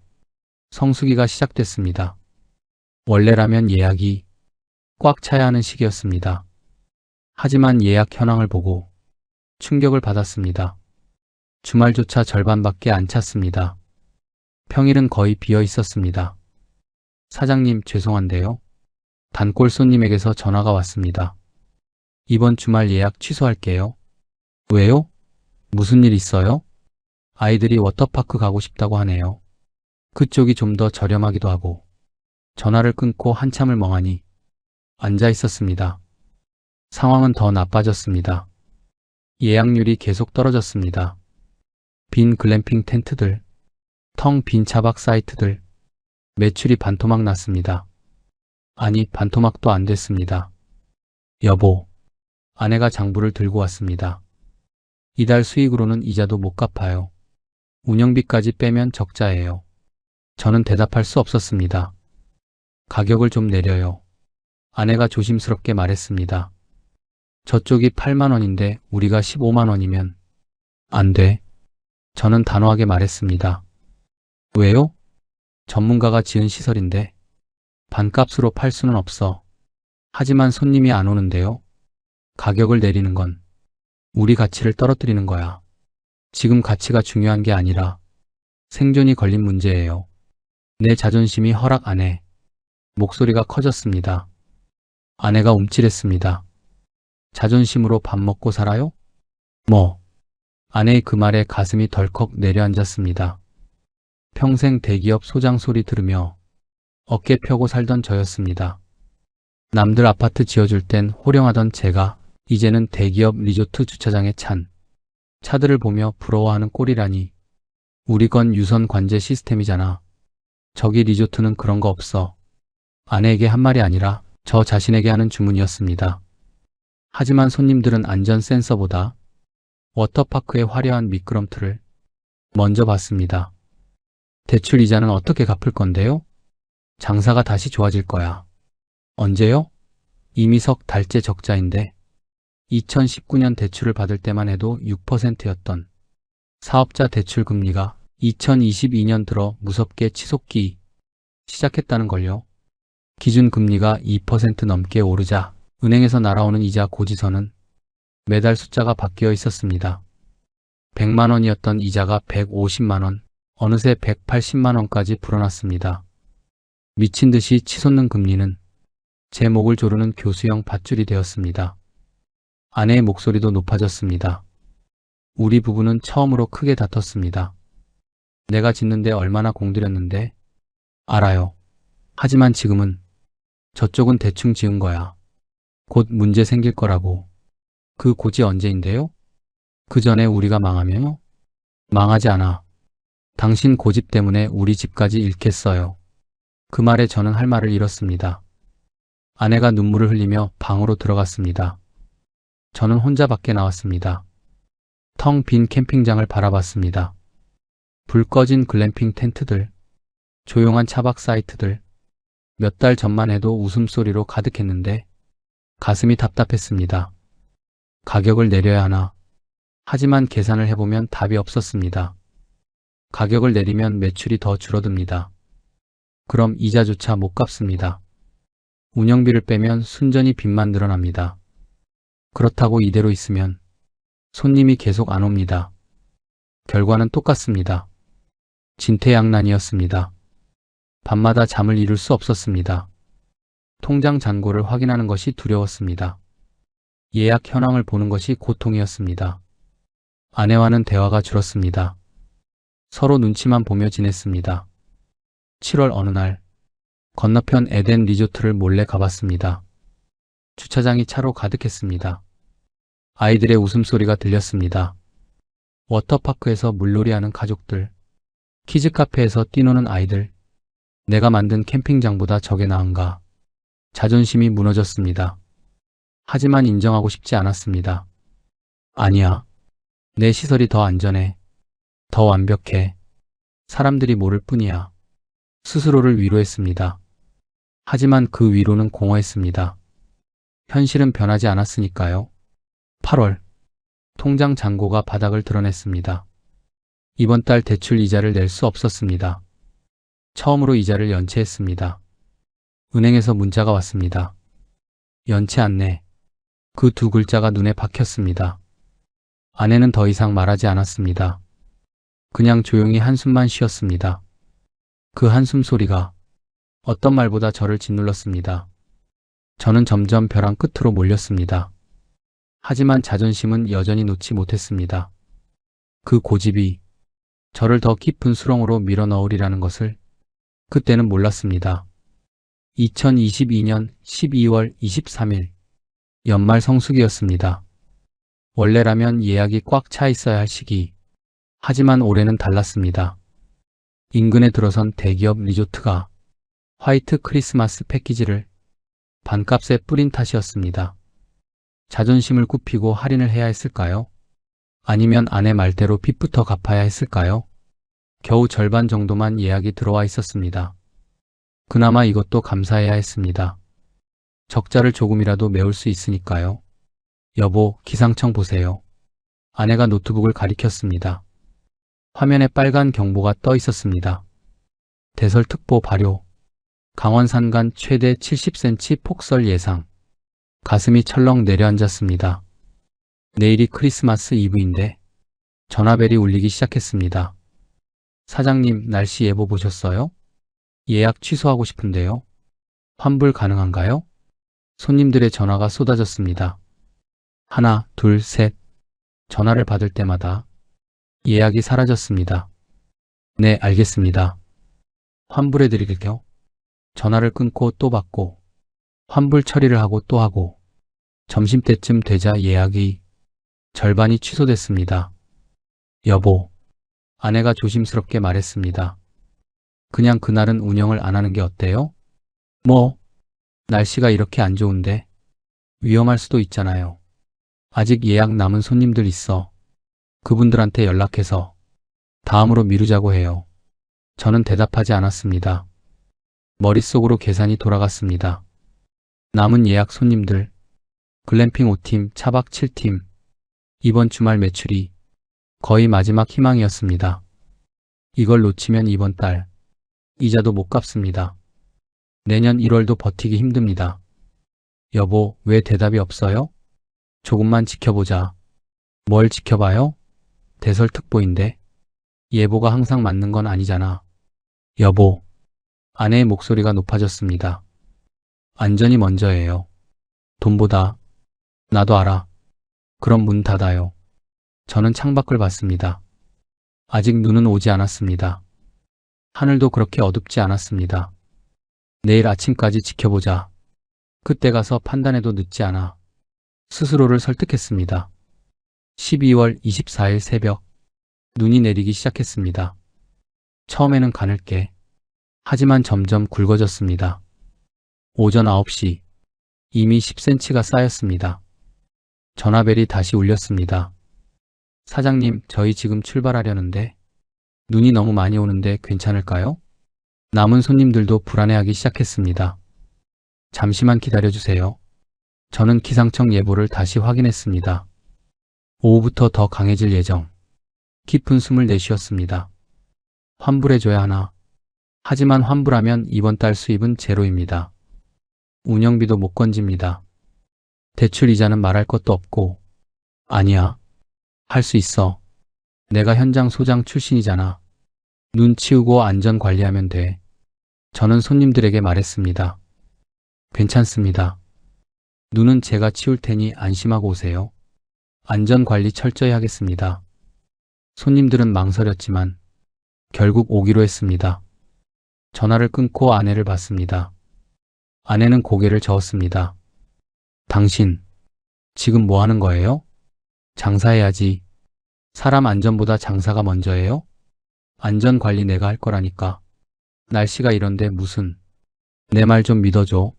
성수기가 시작됐습니다. 원래라면 예약이 꽉 차야 하는 시기였습니다. 하지만 예약 현황을 보고 충격을 받았습니다. 주말조차 절반밖에 안 찼습니다. 평일은 거의 비어 있었습니다. 사장님, 죄송한데요. 단골 손님에게서 전화가 왔습니다. 이번 주말 예약 취소할게요. 왜요? 무슨 일 있어요? 아이들이 워터파크 가고 싶다고 하네요. 그쪽이 좀 더 저렴하기도 하고. 전화를 끊고 한참을 멍하니 앉아 있었습니다. 상황은 더 나빠졌습니다. 예약률이 계속 떨어졌습니다. 빈 글램핑 텐트들, 텅 빈 차박 사이트들, 매출이 반토막 났습니다. 아니, 반토막도 안 됐습니다. 여보, 아내가 장부를 들고 왔습니다. 이달 수익으로는 이자도 못 갚아요. 운영비까지 빼면 적자예요. 저는 대답할 수 없었습니다. 가격을 좀 내려요. 아내가 조심스럽게 말했습니다. 저쪽이 8만 원인데 우리가 15만 원이면 안 돼. 저는 단호하게 말했습니다. 왜요? 전문가가 지은 시설인데 반값으로 팔 수는 없어. 하지만 손님이 안 오는데요. 가격을 내리는 건 우리 가치를 떨어뜨리는 거야. 지금 가치가 중요한 게 아니라 생존이 걸린 문제예요. 내 자존심이 허락 안 해. 목소리가 커졌습니다. 아내가 움찔했습니다. 자존심으로 밥 먹고 살아요? 뭐? 아내의 그 말에 가슴이 덜컥 내려앉았습니다. 평생 대기업 소장 소리 들으며 어깨 펴고 살던 저였습니다. 남들 아파트 지어줄 땐 호령하던 제가 이제는 대기업 리조트 주차장에 찬 차들을 보며 부러워하는 꼴이라니. 우리 건 유선 관제 시스템이잖아. 저기 리조트는 그런 거 없어. 아내에게 한 말이 아니라 저 자신에게 하는 주문이었습니다. 하지만 손님들은 안전 센서보다 워터파크의 화려한 미끄럼틀을 먼저 봤습니다. 대출 이자는 어떻게 갚을 건데요? 장사가 다시 좋아질 거야. 언제요? 이미 석 달째 적자인데 2019년 대출을 받을 때만 해도 6%였던 사업자 대출 금리가 2022년 들어 무섭게 치솟기 시작했다는 걸요. 기준금리가 2% 넘게 오르자 은행에서 날아오는 이자 고지서는 매달 숫자가 바뀌어 있었습니다. 100만 원이었던 이자가 150만 원, 어느새 180만 원까지 불어났습니다. 미친 듯이 치솟는 금리는 제 목을 조르는 교수형 밧줄이 되었습니다. 아내의 목소리도 높아졌습니다. 우리 부부는 처음으로 크게 다퉜습니다. 내가 짓는데 얼마나 공들였는데? 알아요. 하지만 지금은 저쪽은 대충 지은 거야. 곧 문제 생길 거라고. 그 곧이 언제인데요? 그 전에 우리가 망하면요? 망하지 않아. 당신 고집 때문에 우리 집까지 잃겠어요. 그 말에 저는 할 말을 잃었습니다. 아내가 눈물을 흘리며 방으로 들어갔습니다. 저는 혼자 밖에 나왔습니다. 텅 빈 캠핑장을 바라봤습니다. 불 꺼진 글램핑 텐트들, 조용한 차박 사이트들, 몇 달 전만 해도 웃음소리로 가득했는데 가슴이 답답했습니다. 가격을 내려야 하나? 하지만 계산을 해보면 답이 없었습니다. 가격을 내리면 매출이 더 줄어듭니다. 그럼 이자조차 못 갚습니다. 운영비를 빼면 순전히 빚만 늘어납니다. 그렇다고 이대로 있으면 손님이 계속 안 옵니다. 결과는 똑같습니다. 진퇴양난이었습니다. 밤마다 잠을 이룰 수 없었습니다. 통장 잔고를 확인하는 것이 두려웠습니다. 예약 현황을 보는 것이 고통이었습니다. 아내와는 대화가 줄었습니다. 서로 눈치만 보며 지냈습니다. 7월 어느 날 건너편 에덴 리조트를 몰래 가봤습니다. 주차장이 차로 가득했습니다. 아이들의 웃음소리가 들렸습니다. 워터파크에서 물놀이하는 가족들, 키즈카페에서 뛰노는 아이들, 내가 만든 캠핑장보다 저게 나은가. 자존심이 무너졌습니다. 하지만 인정하고 싶지 않았습니다. 아니야. 내 시설이 더 안전해. 더 완벽해. 사람들이 모를 뿐이야. 스스로를 위로했습니다. 하지만 그 위로는 공허했습니다. 현실은 변하지 않았으니까요. 8월, 통장 잔고가 바닥을 드러냈습니다. 이번 달 대출 이자를 낼 수 없었습니다. 처음으로 이자를 연체했습니다. 은행에서 문자가 왔습니다. 연체 안내. 그 두 글자가 눈에 박혔습니다. 아내는 더 이상 말하지 않았습니다. 그냥 조용히 한숨만 쉬었습니다. 그 한숨 소리가 어떤 말보다 저를 짓눌렀습니다. 저는 점점 벼랑 끝으로 몰렸습니다. 하지만 자존심은 여전히 놓지 못했습니다. 그 고집이 저를 더 깊은 수렁으로 밀어넣으리라는 것을 그때는 몰랐습니다. 2022년 12월 23일 연말 성수기였습니다. 원래라면 예약이 꽉 차 있어야 할 시기. 하지만 올해는 달랐습니다. 인근에 들어선 대기업 리조트가 화이트 크리스마스 패키지를 반값에 뿌린 탓이었습니다. 자존심을 굽히고 할인을 해야 했을까요? 아니면 아내 말대로 빚부터 갚아야 했을까요? 겨우 절반 정도만 예약이 들어와 있었습니다. 그나마 이것도 감사해야 했습니다. 적자를 조금이라도 메울 수 있으니까요. 여보, 기상청 보세요. 아내가 노트북을 가리켰습니다. 화면에 빨간 경보가 떠 있었습니다. 대설특보 발효. 강원 산간 최대 70cm 폭설 예상. 가슴이 철렁 내려앉았습니다. 내일이 크리스마스 이브인데 전화벨이 울리기 시작했습니다. 사장님, 날씨 예보 보셨어요? 예약 취소하고 싶은데요. 환불 가능한가요? 손님들의 전화가 쏟아졌습니다. 하나, 둘, 셋. 전화를 받을 때마다 예약이 사라졌습니다. 네, 알겠습니다. 환불해 드릴게요. 전화를 끊고 또 받고 환불 처리를 하고 또 하고 점심때쯤 되자 예약이 절반이 취소됐습니다. 여보, 아내가 조심스럽게 말했습니다. 그냥 그날은 운영을 안 하는 게 어때요? 뭐, 날씨가 이렇게 안 좋은데 위험할 수도 있잖아요. 아직 예약 남은 손님들 있어. 그분들한테 연락해서 다음으로 미루자고 해요. 저는 대답하지 않았습니다. 머릿속으로 계산이 돌아갔습니다. 남은 예약 손님들, 글램핑 5팀, 차박 7팀, 이번 주말 매출이 거의 마지막 희망이었습니다. 이걸 놓치면 이번 달 이자도 못 갚습니다. 내년 1월도 버티기 힘듭니다. 여보, 왜 대답이 없어요? 조금만 지켜보자. 뭘 지켜봐요? 대설특보인데. 예보가 항상 맞는 건 아니잖아. 여보. 아내의 목소리가 높아졌습니다. 안전이 먼저예요. 돈보다. 나도 알아. 그럼 문 닫아요. 저는 창밖을 봤습니다. 아직 눈은 오지 않았습니다. 하늘도 그렇게 어둡지 않았습니다. 내일 아침까지 지켜보자. 그때 가서 판단해도 늦지 않아. 스스로를 설득했습니다. 12월 24일 새벽, 눈이 내리기 시작했습니다. 처음에는 가늘게, 하지만 점점 굵어졌습니다. 오전 9시, 이미 10cm가 쌓였습니다. 전화벨이 다시 울렸습니다. 사장님, 저희 지금 출발하려는데 눈이 너무 많이 오는데 괜찮을까요? 남은 손님들도 불안해하기 시작했습니다. 잠시만 기다려주세요. 저는 기상청 예보를 다시 확인했습니다. 오후부터 더 강해질 예정. 깊은 숨을 내쉬었습니다. 환불해줘야 하나. 하지만 환불하면 이번 달 수입은 제로입니다. 운영비도 못 건집니다. 대출 이자는 말할 것도 없고. 아니야. 할 수 있어. 내가 현장 소장 출신이잖아. 눈 치우고 안전 관리하면 돼. 저는 손님들에게 말했습니다. 괜찮습니다. 눈은 제가 치울 테니 안심하고 오세요. 안전 관리 철저히 하겠습니다. 손님들은 망설였지만 결국 오기로 했습니다. 전화를 끊고 아내를 봤습니다. 아내는 고개를 저었습니다. 당신, 지금 뭐 하는 거예요? 장사해야지. 사람 안전보다 장사가 먼저예요? 안전 관리 내가 할 거라니까. 날씨가 이런데 무슨. 내 말 좀 믿어줘.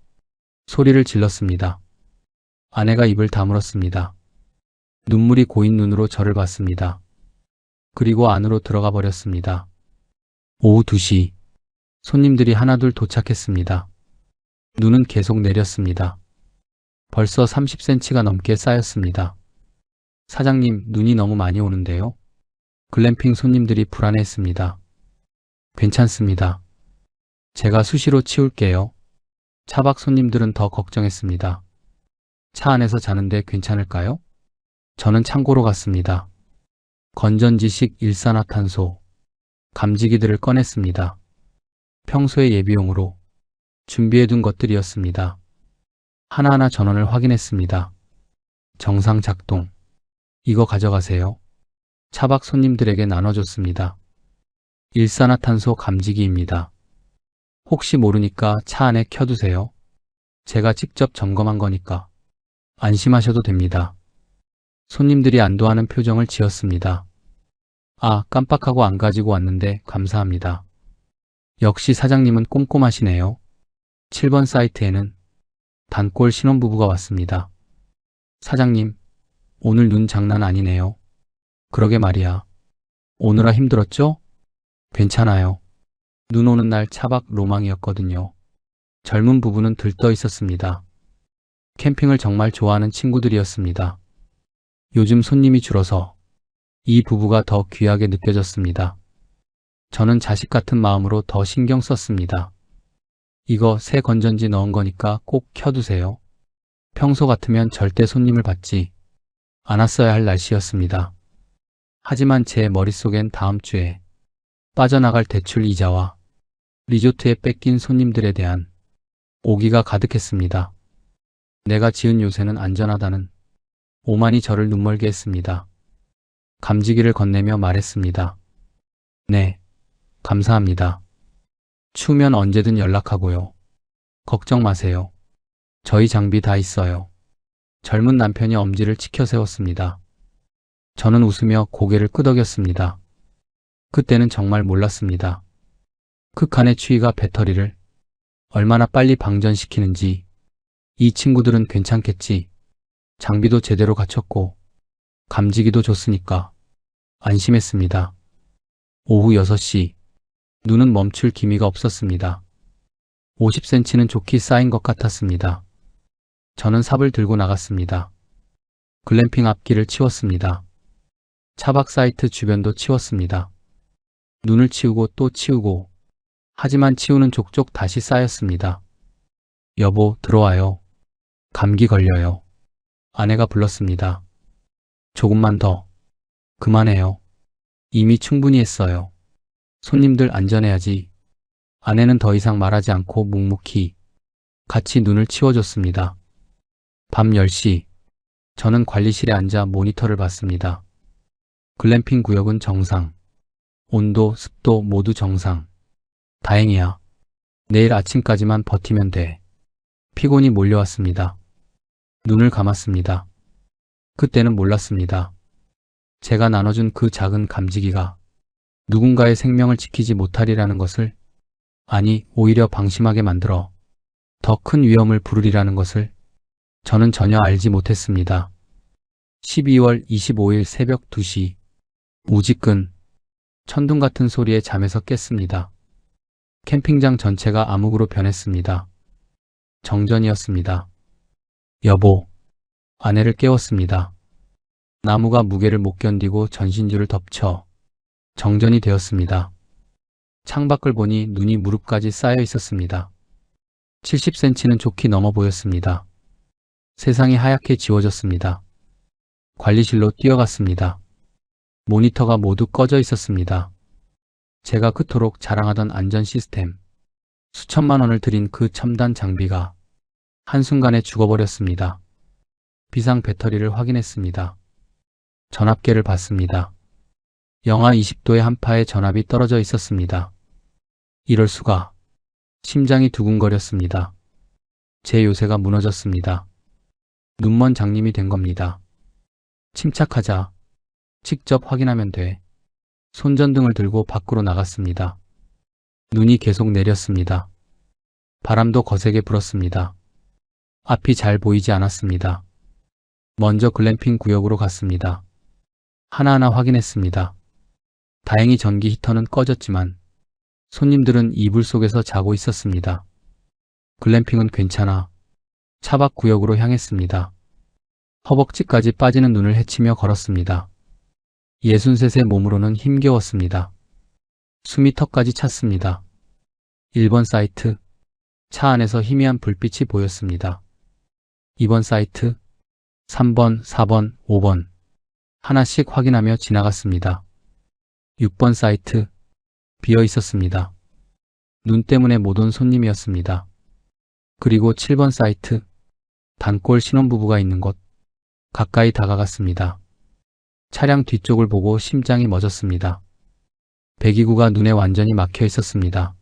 소리를 질렀습니다. 아내가 입을 다물었습니다. 눈물이 고인 눈으로 저를 봤습니다. 그리고 안으로 들어가 버렸습니다. 오후 2시. 손님들이 하나둘 도착했습니다. 눈은 계속 내렸습니다. 벌써 30cm가 넘게 쌓였습니다. 사장님, 눈이 너무 많이 오는데요. 글램핑 손님들이 불안해했습니다. 괜찮습니다. 제가 수시로 치울게요. 차박 손님들은 더 걱정했습니다. 차 안에서 자는데 괜찮을까요? 저는 창고로 갔습니다. 건전지식 일산화탄소, 감지기들을 꺼냈습니다. 평소의 예비용으로 준비해둔 것들이었습니다. 하나하나 전원을 확인했습니다. 정상 작동. 이거 가져가세요. 차박 손님들에게 나눠줬습니다. 일산화탄소 감지기입니다. 혹시 모르니까 차 안에 켜두세요. 제가 직접 점검한 거니까 안심하셔도 됩니다. 손님들이 안도하는 표정을 지었습니다. 아, 깜빡하고 안 가지고 왔는데 감사합니다. 역시 사장님은 꼼꼼하시네요. 7번 사이트에는 단골 신혼부부가 왔습니다. 사장님, 오늘 눈 장난 아니네요. 그러게 말이야. 오느라 힘들었죠? 괜찮아요. 눈 오는 날 차박 로망이었거든요. 젊은 부부는 들떠 있었습니다. 캠핑을 정말 좋아하는 친구들이었습니다. 요즘 손님이 줄어서 이 부부가 더 귀하게 느껴졌습니다. 저는 자식 같은 마음으로 더 신경 썼습니다. 이거 새 건전지 넣은 거니까 꼭 켜두세요. 평소 같으면 절대 손님을 받지 않았어야 할 날씨였습니다. 하지만 제 머릿속엔 다음 주에 빠져나갈 대출 이자와 리조트에 뺏긴 손님들에 대한 오기가 가득했습니다. 내가 지은 요새는 안전하다는 오만이 저를 눈멀게 했습니다. 감지기를 건네며 말했습니다. 네, 감사합니다. 추우면 언제든 연락하고요. 걱정 마세요. 저희 장비 다 있어요. 젊은 남편이 엄지를 치켜 세웠습니다. 저는 웃으며 고개를 끄덕였습니다. 그때는 정말 몰랐습니다. 극한의 추위가 배터리를 얼마나 빨리 방전시키는지. 이 친구들은 괜찮겠지. 장비도 제대로 갖췄고 감지기도 줬으니까 안심했습니다. 오후 6시. 눈은 멈출 기미가 없었습니다. 50cm는 좋게 쌓인 것 같았습니다. 저는 삽을 들고 나갔습니다. 글램핑 앞길을 치웠습니다. 차박 사이트 주변도 치웠습니다. 눈을 치우고 또 치우고, 하지만 치우는 족족 다시 쌓였습니다. 여보, 들어와요. 감기 걸려요. 아내가 불렀습니다. 조금만 더. 그만해요. 이미 충분히 했어요. 손님들 안전해야지. 아내는 더 이상 말하지 않고 묵묵히 같이 눈을 치워줬습니다. 밤 10시, 저는 관리실에 앉아 모니터를 봤습니다. 글램핑 구역은 정상. 온도, 습도 모두 정상. 다행이야. 내일 아침까지만 버티면 돼. 피곤이 몰려왔습니다. 눈을 감았습니다. 그때는 몰랐습니다. 제가 나눠준 그 작은 감지기가 누군가의 생명을 지키지 못하리라는 것을, 아니, 오히려 방심하게 만들어 더 큰 위험을 부르리라는 것을 저는 전혀 알지 못했습니다. 12월 25일 새벽 2시, 우지끈, 천둥 같은 소리에 잠에서 깼습니다. 캠핑장 전체가 암흑으로 변했습니다. 정전이었습니다. 여보, 아내를 깨웠습니다. 나무가 무게를 못 견디고 전신줄을 덮쳐 정전이 되었습니다. 창밖을 보니 눈이 무릎까지 쌓여 있었습니다. 70cm는 좋게 넘어 보였습니다. 세상이 하얗게 지워졌습니다. 관리실로 뛰어갔습니다. 모니터가 모두 꺼져 있었습니다. 제가 그토록 자랑하던 안전 시스템, 수천만 원을 들인 그 첨단 장비가 한순간에 죽어버렸습니다. 비상 배터리를 확인했습니다. 전압계를 봤습니다. 영하 20도의 한파에 전압이 떨어져 있었습니다. 이럴 수가. 심장이 두근거렸습니다. 제 요새가 무너졌습니다. 눈먼 장님이 된 겁니다. 침착하자. 직접 확인하면 돼. 손전등을 들고 밖으로 나갔습니다. 눈이 계속 내렸습니다. 바람도 거세게 불었습니다. 앞이 잘 보이지 않았습니다. 먼저 글램핑 구역으로 갔습니다. 하나하나 확인했습니다. 다행히 전기 히터는 꺼졌지만 손님들은 이불 속에서 자고 있었습니다. 글램핑은 괜찮아. 차박 구역으로 향했습니다. 허벅지까지 빠지는 눈을 헤치며 걸었습니다. 63세 몸으로는 힘겨웠습니다. 숨이 턱까지 찼습니다. 1번 사이트, 차 안에서 희미한 불빛이 보였습니다. 2번 사이트, 3번, 4번, 5번, 하나씩 확인하며 지나갔습니다. 6번 사이트, 비어 있었습니다. 눈 때문에 못 온 손님이었습니다. 그리고 7번 사이트, 단골 신혼부부가 있는 곳, 가까이 다가갔습니다. 차량 뒤쪽을 보고 심장이 멎었습니다. 배기구가 눈에 완전히 막혀 있었습니다.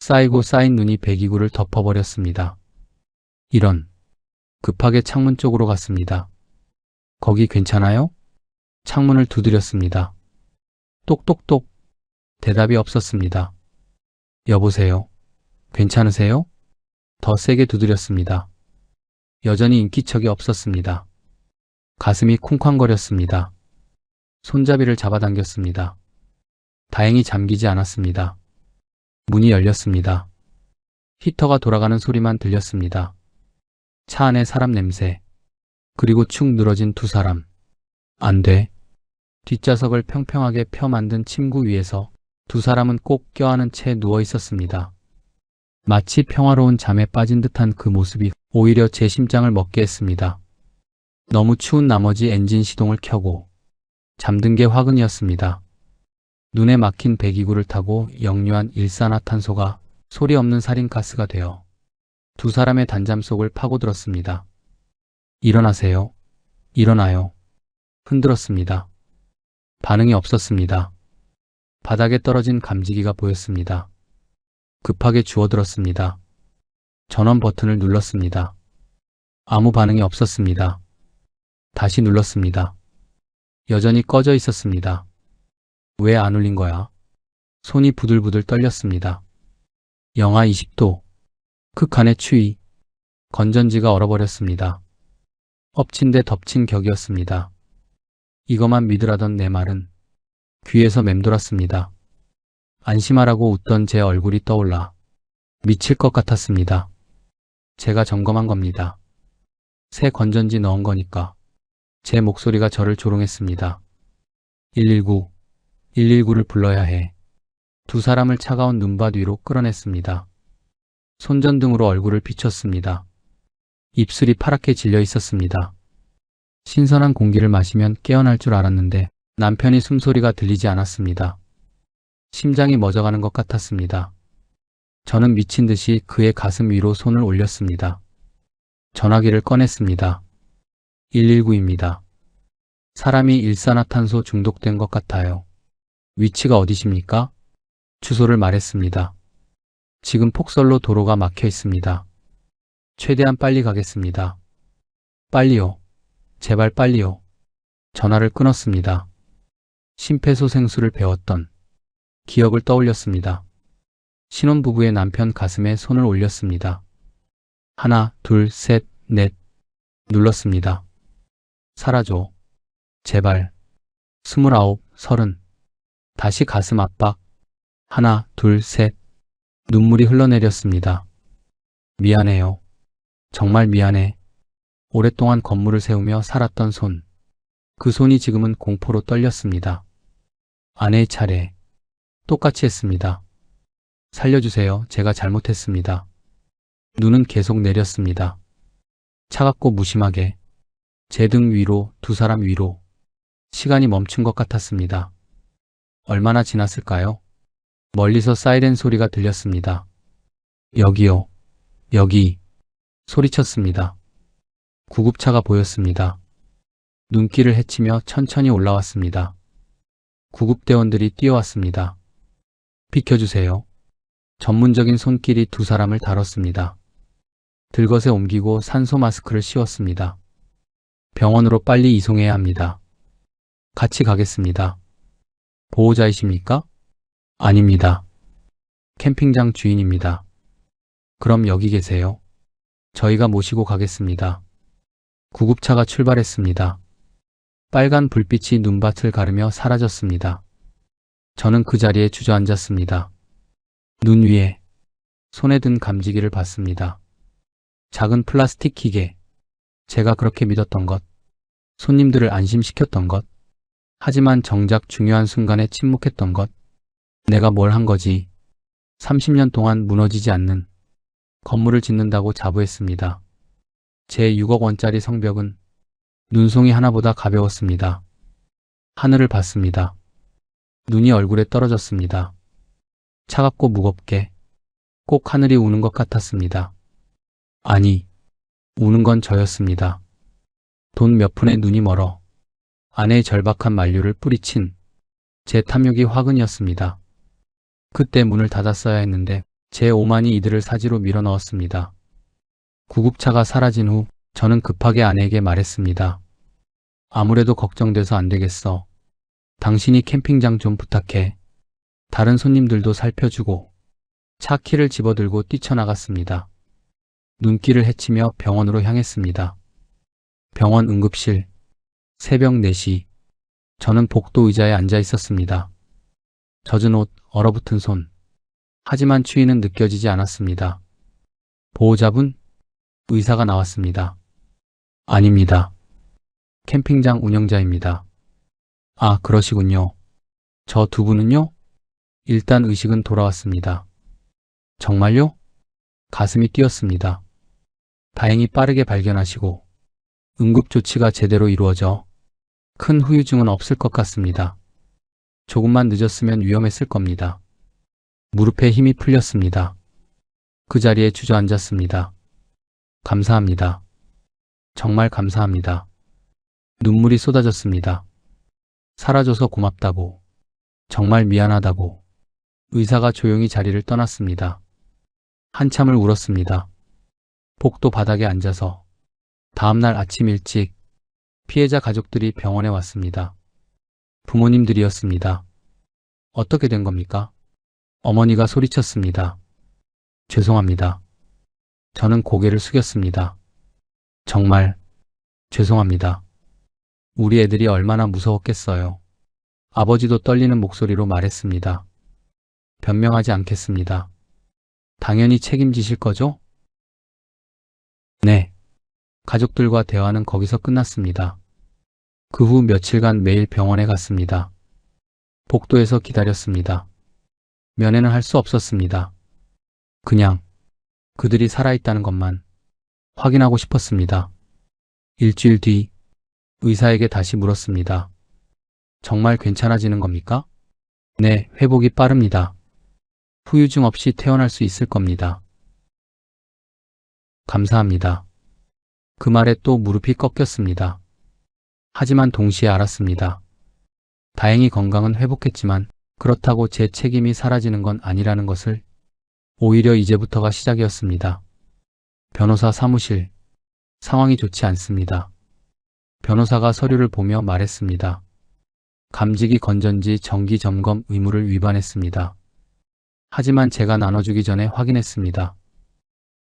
쌓이고 쌓인 눈이 배기구를 덮어버렸습니다. 이런. 급하게 창문 쪽으로 갔습니다. 거기 괜찮아요? 창문을 두드렸습니다. 똑똑똑. 대답이 없었습니다. 여보세요? 괜찮으세요? 더 세게 두드렸습니다. 여전히 인기척이 없었습니다. 가슴이 쿵쾅거렸습니다. 손잡이를 잡아당겼습니다. 다행히 잠기지 않았습니다. 문이 열렸습니다. 히터가 돌아가는 소리만 들렸습니다. 차 안에 사람 냄새, 그리고 축 늘어진 두 사람. 안 돼. 뒷좌석을 평평하게 펴 만든 침구 위에서 두 사람은 꼭 껴안은 채 누워 있었습니다. 마치 평화로운 잠에 빠진 듯한 그 모습이 오히려 제 심장을 먹게 했습니다. 너무 추운 나머지 엔진 시동을 켜고 잠든 게 화근이었습니다. 눈에 막힌 배기구를 타고 역류한 일산화탄소가 소리 없는 살인가스가 되어 두 사람의 단잠 속을 파고들었습니다. 일어나세요. 일어나요. 흔들었습니다. 반응이 없었습니다. 바닥에 떨어진 감지기가 보였습니다. 급하게 주워들었습니다. 전원 버튼을 눌렀습니다. 아무 반응이 없었습니다. 다시 눌렀습니다. 여전히 꺼져 있었습니다. 왜 안 울린 거야? 손이 부들부들 떨렸습니다. 영하 20도. 극한의 추위. 건전지가 얼어버렸습니다. 엎친 데 덮친 격이었습니다. 이것만 믿으라던 내 말은 귀에서 맴돌았습니다. 안심하라고 웃던 제 얼굴이 떠올라 미칠 것 같았습니다. 제가 점검한 겁니다. 새 건전지 넣은 거니까. 제 목소리가 저를 조롱했습니다. 119, 119를 불러야 해. 두 사람을 차가운 눈밭 위로 끌어냈습니다. 손전등으로 얼굴을 비췄습니다. 입술이 파랗게 질려 있었습니다. 신선한 공기를 마시면 깨어날 줄 알았는데 남편이 숨소리가 들리지 않았습니다. 심장이 멎어가는 것 같았습니다. 저는 미친 듯이 그의 가슴 위로 손을 올렸습니다. 전화기를 꺼냈습니다. 119입니다. 사람이 일산화탄소 중독된 것 같아요. 위치가 어디십니까? 주소를 말했습니다. 지금 폭설로 도로가 막혀 있습니다. 최대한 빨리 가겠습니다. 빨리요. 제발 빨리요. 전화를 끊었습니다. 심폐소생술을 배웠던 기억을 떠올렸습니다. 신혼부부의 남편 가슴에 손을 올렸습니다. 하나, 둘, 셋, 넷. 눌렀습니다. 사라져. 제발. 29, 30. 다시 가슴 압박. 하나, 둘, 셋. 눈물이 흘러내렸습니다. 미안해요. 정말 미안해. 오랫동안 건물을 세우며 살았던 손. 그 손이 지금은 공포로 떨렸습니다. 아내의 차례. 똑같이 했습니다. 살려주세요. 제가 잘못했습니다. 눈은 계속 내렸습니다. 차갑고 무심하게. 제 등 위로, 두 사람 위로. 시간이 멈춘 것 같았습니다. 얼마나 지났을까요? 멀리서 사이렌 소리가 들렸습니다. 여기요. 여기. 소리쳤습니다. 구급차가 보였습니다. 눈길을 헤치며 천천히 올라왔습니다. 구급대원들이 뛰어왔습니다. 비켜주세요. 전문적인 손길이 두 사람을 다뤘습니다. 들것에 옮기고 산소 마스크를 씌웠습니다. 병원으로 빨리 이송해야 합니다. 같이 가겠습니다. 보호자이십니까? 아닙니다. 캠핑장 주인입니다. 그럼 여기 계세요. 저희가 모시고 가겠습니다. 구급차가 출발했습니다. 빨간 불빛이 눈밭을 가르며 사라졌습니다. 저는 그 자리에 주저앉았습니다. 눈 위에 손에 든 감지기를 봤습니다. 작은 플라스틱 기계. 제가 그렇게 믿었던 것. 손님들을 안심시켰던 것. 하지만 정작 중요한 순간에 침묵했던 것. 내가 뭘 한 거지. 30년 동안 무너지지 않는 건물을 짓는다고 자부했습니다. 제 6억 원짜리 성벽은 눈송이 하나보다 가벼웠습니다. 하늘을 봤습니다. 눈이 얼굴에 떨어졌습니다. 차갑고 무겁게 꼭 하늘이 우는 것 같았습니다. 아니, 우는 건 저였습니다. 돈 몇 푼에 눈이 멀어 아내의 절박한 만류를 뿌리친 제 탐욕이 화근이었습니다. 그때 문을 닫았어야 했는데 제 오만이 이들을 사지로 밀어넣었습니다. 구급차가 사라진 후 저는 급하게 아내에게 말했습니다. 아무래도 걱정돼서 안 되겠어. 당신이 캠핑장 좀 부탁해. 다른 손님들도 살펴주고 차 키를 집어들고 뛰쳐나갔습니다. 눈길을 헤치며 병원으로 향했습니다. 병원 응급실. 새벽 4시. 저는 복도 의자에 앉아 있었습니다. 젖은 옷, 얼어붙은 손. 하지만 추위는 느껴지지 않았습니다. 보호자분? 의사가 나왔습니다. 아닙니다. 캠핑장 운영자입니다. 아, 그러시군요. 저 두 분은요? 일단 의식은 돌아왔습니다. 정말요? 가슴이 뛰었습니다. 다행히 빠르게 발견하시고 응급조치가 제대로 이루어져 큰 후유증은 없을 것 같습니다. 조금만 늦었으면 위험했을 겁니다. 무릎에 힘이 풀렸습니다. 그 자리에 주저앉았습니다. 감사합니다. 정말 감사합니다. 눈물이 쏟아졌습니다. 사라져서 고맙다고, 정말 미안하다고. 의사가 조용히 자리를 떠났습니다. 한참을 울었습니다. 복도 바닥에 앉아서. 다음날 아침 일찍 피해자 가족들이 병원에 왔습니다. 부모님들이었습니다. 어떻게 된 겁니까? 어머니가 소리쳤습니다. 죄송합니다. 저는 고개를 숙였습니다. 정말 죄송합니다. 우리 애들이 얼마나 무서웠겠어요. 아버지도 떨리는 목소리로 말했습니다. 변명하지 않겠습니다. 당연히 책임지실 거죠? 네. 가족들과 대화는 거기서 끝났습니다. 그 후 며칠간 매일 병원에 갔습니다. 복도에서 기다렸습니다. 면회는 할 수 없었습니다. 그냥 그들이 살아있다는 것만 확인하고 싶었습니다. 일주일 뒤 의사에게 다시 물었습니다. 정말 괜찮아지는 겁니까? 네, 회복이 빠릅니다. 후유증 없이 퇴원할 수 있을 겁니다. 감사합니다. 그 말에 또 무릎이 꺾였습니다. 하지만 동시에 알았습니다. 다행히 건강은 회복했지만 그렇다고 제 책임이 사라지는 건 아니라는 것을. 오히려 이제부터가 시작이었습니다. 변호사 사무실. 상황이 좋지 않습니다. 변호사가 서류를 보며 말했습니다. 감지기 건전지 정기 점검 의무를 위반했습니다. 하지만 제가 나눠주기 전에 확인했습니다.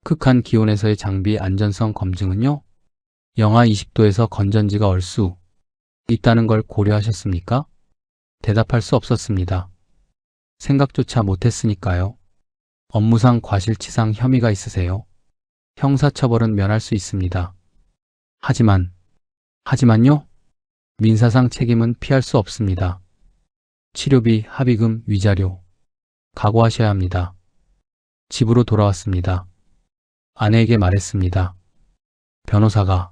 극한 기온에서의 장비 안전성 검증은요? 영하 20도에서 건전지가 얼 수 있다는 걸 고려하셨습니까? 대답할 수 없었습니다. 생각조차 못했으니까요. 업무상 과실치상 혐의가 있으세요. 형사처벌은 면할 수 있습니다. 하지만요? 민사상 책임은 피할 수 없습니다. 치료비, 합의금, 위자료 각오하셔야 합니다. 집으로 돌아왔습니다. 아내에게 말했습니다. 변호사가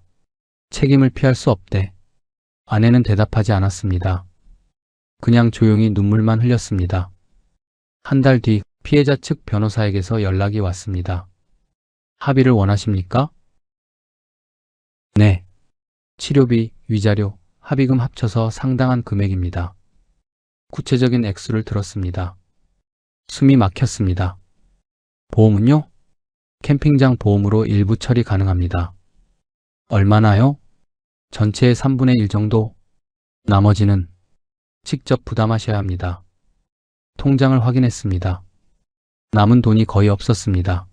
책임을 피할 수 없대. 아내는 대답하지 않았습니다. 그냥 조용히 눈물만 흘렸습니다. 한 달 뒤 피해자 측 변호사에게서 연락이 왔습니다. 합의를 원하십니까? 네. 치료비, 위자료, 합의금 합쳐서 상당한 금액입니다. 구체적인 액수를 들었습니다. 숨이 막혔습니다. 보험은요? 캠핑장 보험으로 일부 처리 가능합니다. 얼마나요? 전체의 3분의 1 정도? 나머지는 직접 부담하셔야 합니다. 통장을 확인했습니다. 남은 돈이 거의 없었습니다.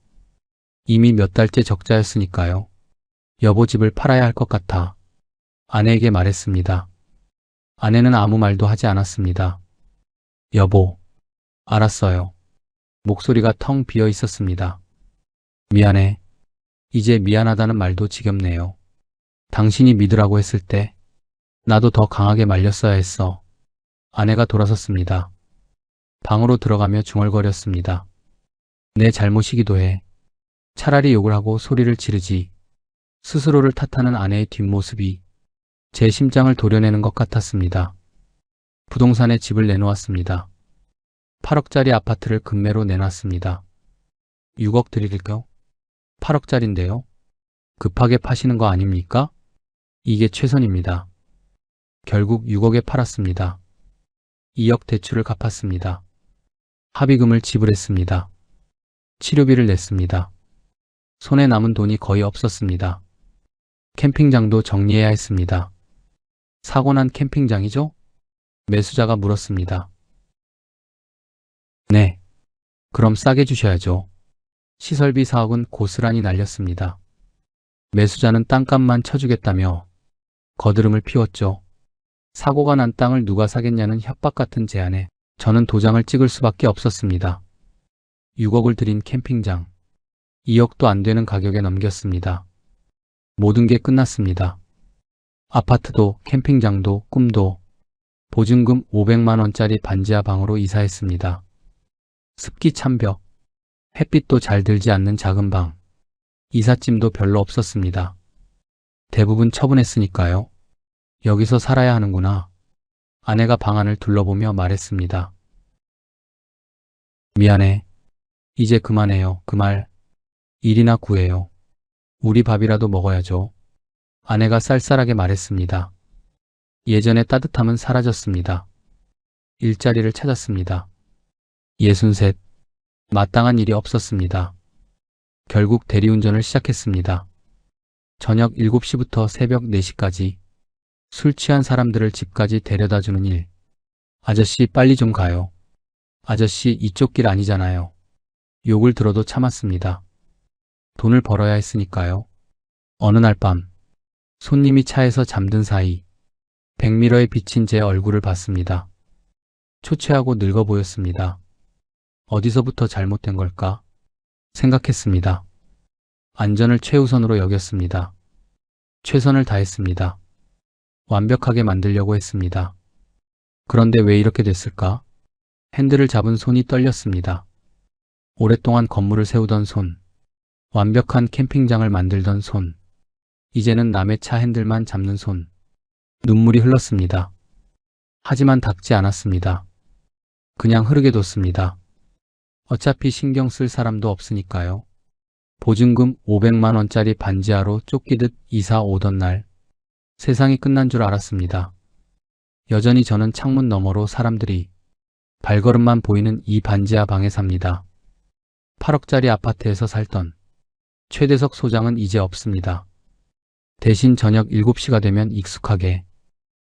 이미 몇 달째 적자였으니까요. 여보 집을 팔아야 할 것 같아 아내에게 말했습니다. 아내는 아무 말도 하지 않았습니다. 여보, 알았어요. 목소리가 텅 비어 있었습니다. 미안해. 이제 미안하다는 말도 지겹네요. 당신이 믿으라고 했을 때 나도 더 강하게 말렸어야 했어. 아내가 돌아섰습니다. 방으로 들어가며 중얼거렸습니다. 내 잘못이기도 해. 차라리 욕을 하고 소리를 지르지. 스스로를 탓하는 아내의 뒷모습이 제 심장을 도려내는 것 같았습니다. 부동산에 집을 내놓았습니다. 8억짜리 아파트를 급매로 내놨습니다. 6억 드릴게요. 8억짜린데요. 급하게 파시는 거 아닙니까? 이게 최선입니다. 결국 6억에 팔았습니다. 2억 대출을 갚았습니다. 합의금을 지불했습니다. 치료비를 냈습니다. 손에 남은 돈이 거의 없었습니다. 캠핑장도 정리해야 했습니다. 사고 난 캠핑장이죠? 매수자가 물었습니다. 네. 그럼 싸게 주셔야죠. 시설비 4억은 고스란히 날렸습니다. 매수자는 땅값만 쳐주겠다며 거드름을 피웠죠. 사고가 난 땅을 누가 사겠냐는 협박 같은 제안에 저는 도장을 찍을 수밖에 없었습니다. 6억을 들인 캠핑장. 2억도 안 되는 가격에 넘겼습니다. 모든 게 끝났습니다. 아파트도 캠핑장도 꿈도 보증금 500만 원짜리 반지하 방으로 이사했습니다. 습기 찬 벽, 햇빛도 잘 들지 않는 작은 방, 이삿짐도 별로 없었습니다. 대부분 처분했으니까요. 여기서 살아야 하는구나. 아내가 방 안을 둘러보며 말했습니다. 미안해. 이제 그만해요. 그 말. 일이나 구해요. 우리 밥이라도 먹어야죠. 아내가 쌀쌀하게 말했습니다. 예전의 따뜻함은 사라졌습니다. 일자리를 찾았습니다. 63. 마땅한 일이 없었습니다. 결국 대리운전을 시작했습니다. 저녁 7시부터 새벽 4시까지 술 취한 사람들을 집까지 데려다주는 일. 아저씨 빨리 좀 가요. 아저씨 이쪽 길 아니잖아요. 욕을 들어도 참았습니다. 돈을 벌어야 했으니까요. 어느 날 밤 손님이 차에서 잠든 사이 백미러에 비친 제 얼굴을 봤습니다. 초췌하고 늙어 보였습니다. 어디서부터 잘못된 걸까 생각했습니다. 안전을 최우선으로 여겼습니다. 최선을 다했습니다. 완벽하게 만들려고 했습니다. 그런데 왜 이렇게 됐을까? 핸들을 잡은 손이 떨렸습니다. 오랫동안 건물을 세우던 손, 완벽한 캠핑장을 만들던 손, 이제는 남의 차 핸들만 잡는 손. 눈물이 흘렀습니다. 하지만 닦지 않았습니다. 그냥 흐르게 뒀습니다. 어차피 신경 쓸 사람도 없으니까요. 보증금 500만 원짜리 반지하로 쫓기듯 이사 오던 날, 세상이 끝난 줄 알았습니다. 여전히 저는 창문 너머로 사람들이 발걸음만 보이는 이 반지하 방에 삽니다. 8억짜리 아파트에서 살던 최대석 소장은 이제 없습니다. 대신 저녁 7시가 되면 익숙하게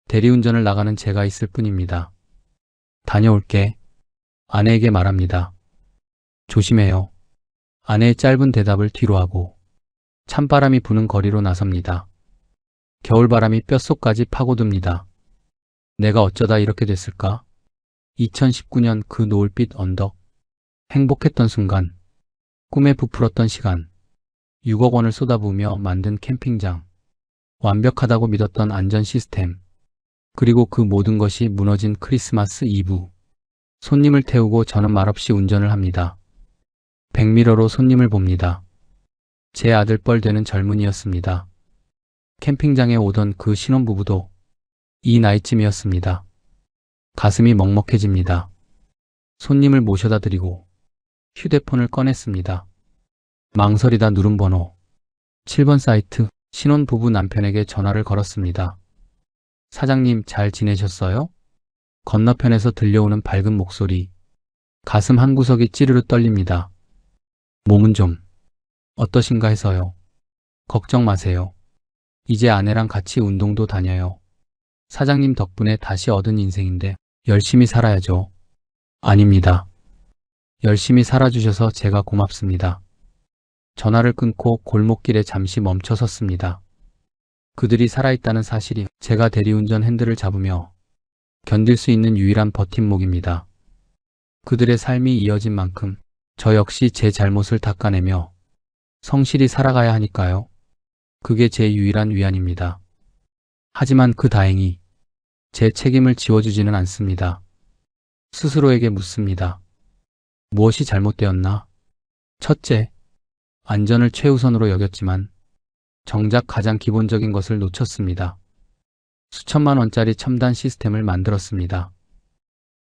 대리운전을 나가는 제가 있을 뿐입니다. 다녀올게. 아내에게 말합니다. 조심해요. 아내의 짧은 대답을 뒤로 하고 찬바람이 부는 거리로 나섭니다. 겨울바람이 뼛속까지 파고듭니다. 내가 어쩌다 이렇게 됐을까? 2019년 그 노을빛 언덕. 행복했던 순간. 꿈에 부풀었던 시간. 6억 원을 쏟아부으며 만든 캠핑장. 완벽하다고 믿었던 안전 시스템. 그리고 그 모든 것이 무너진 크리스마스 이브. 손님을 태우고 저는 말없이 운전을 합니다. 백미러로 손님을 봅니다. 제 아들 뻘 되는 젊은이였습니다. 캠핑장에 오던 그 신혼부부도 이 나이쯤이었습니다. 가슴이 먹먹해집니다. 손님을 모셔다 드리고 휴대폰을 꺼냈습니다. 망설이다 누른 번호 7번 사이트. 신혼부부 남편에게 전화를 걸었습니다. 사장님 잘 지내셨어요? 건너편에서 들려오는 밝은 목소리. 가슴 한구석이 찌르르 떨립니다. 몸은 좀 어떠신가 해서요. 걱정 마세요. 이제 아내랑 같이 운동도 다녀요. 사장님 덕분에 다시 얻은 인생인데 열심히 살아야죠. 아닙니다. 열심히 살아주셔서 제가 고맙습니다. 전화를 끊고 골목길에 잠시 멈춰 섰습니다. 그들이 살아있다는 사실이 제가 대리운전 핸들을 잡으며 견딜 수 있는 유일한 버팀목입니다. 그들의 삶이 이어진 만큼 저 역시 제 잘못을 닦아내며 성실히 살아가야 하니까요. 그게 제 유일한 위안입니다. 하지만 그 다행히 제 책임을 지워주지는 않습니다. 스스로에게 묻습니다. 무엇이 잘못되었나? 첫째, 안전을 최우선으로 여겼지만 정작 가장 기본적인 것을 놓쳤습니다. 수천만 원짜리 첨단 시스템을 만들었습니다.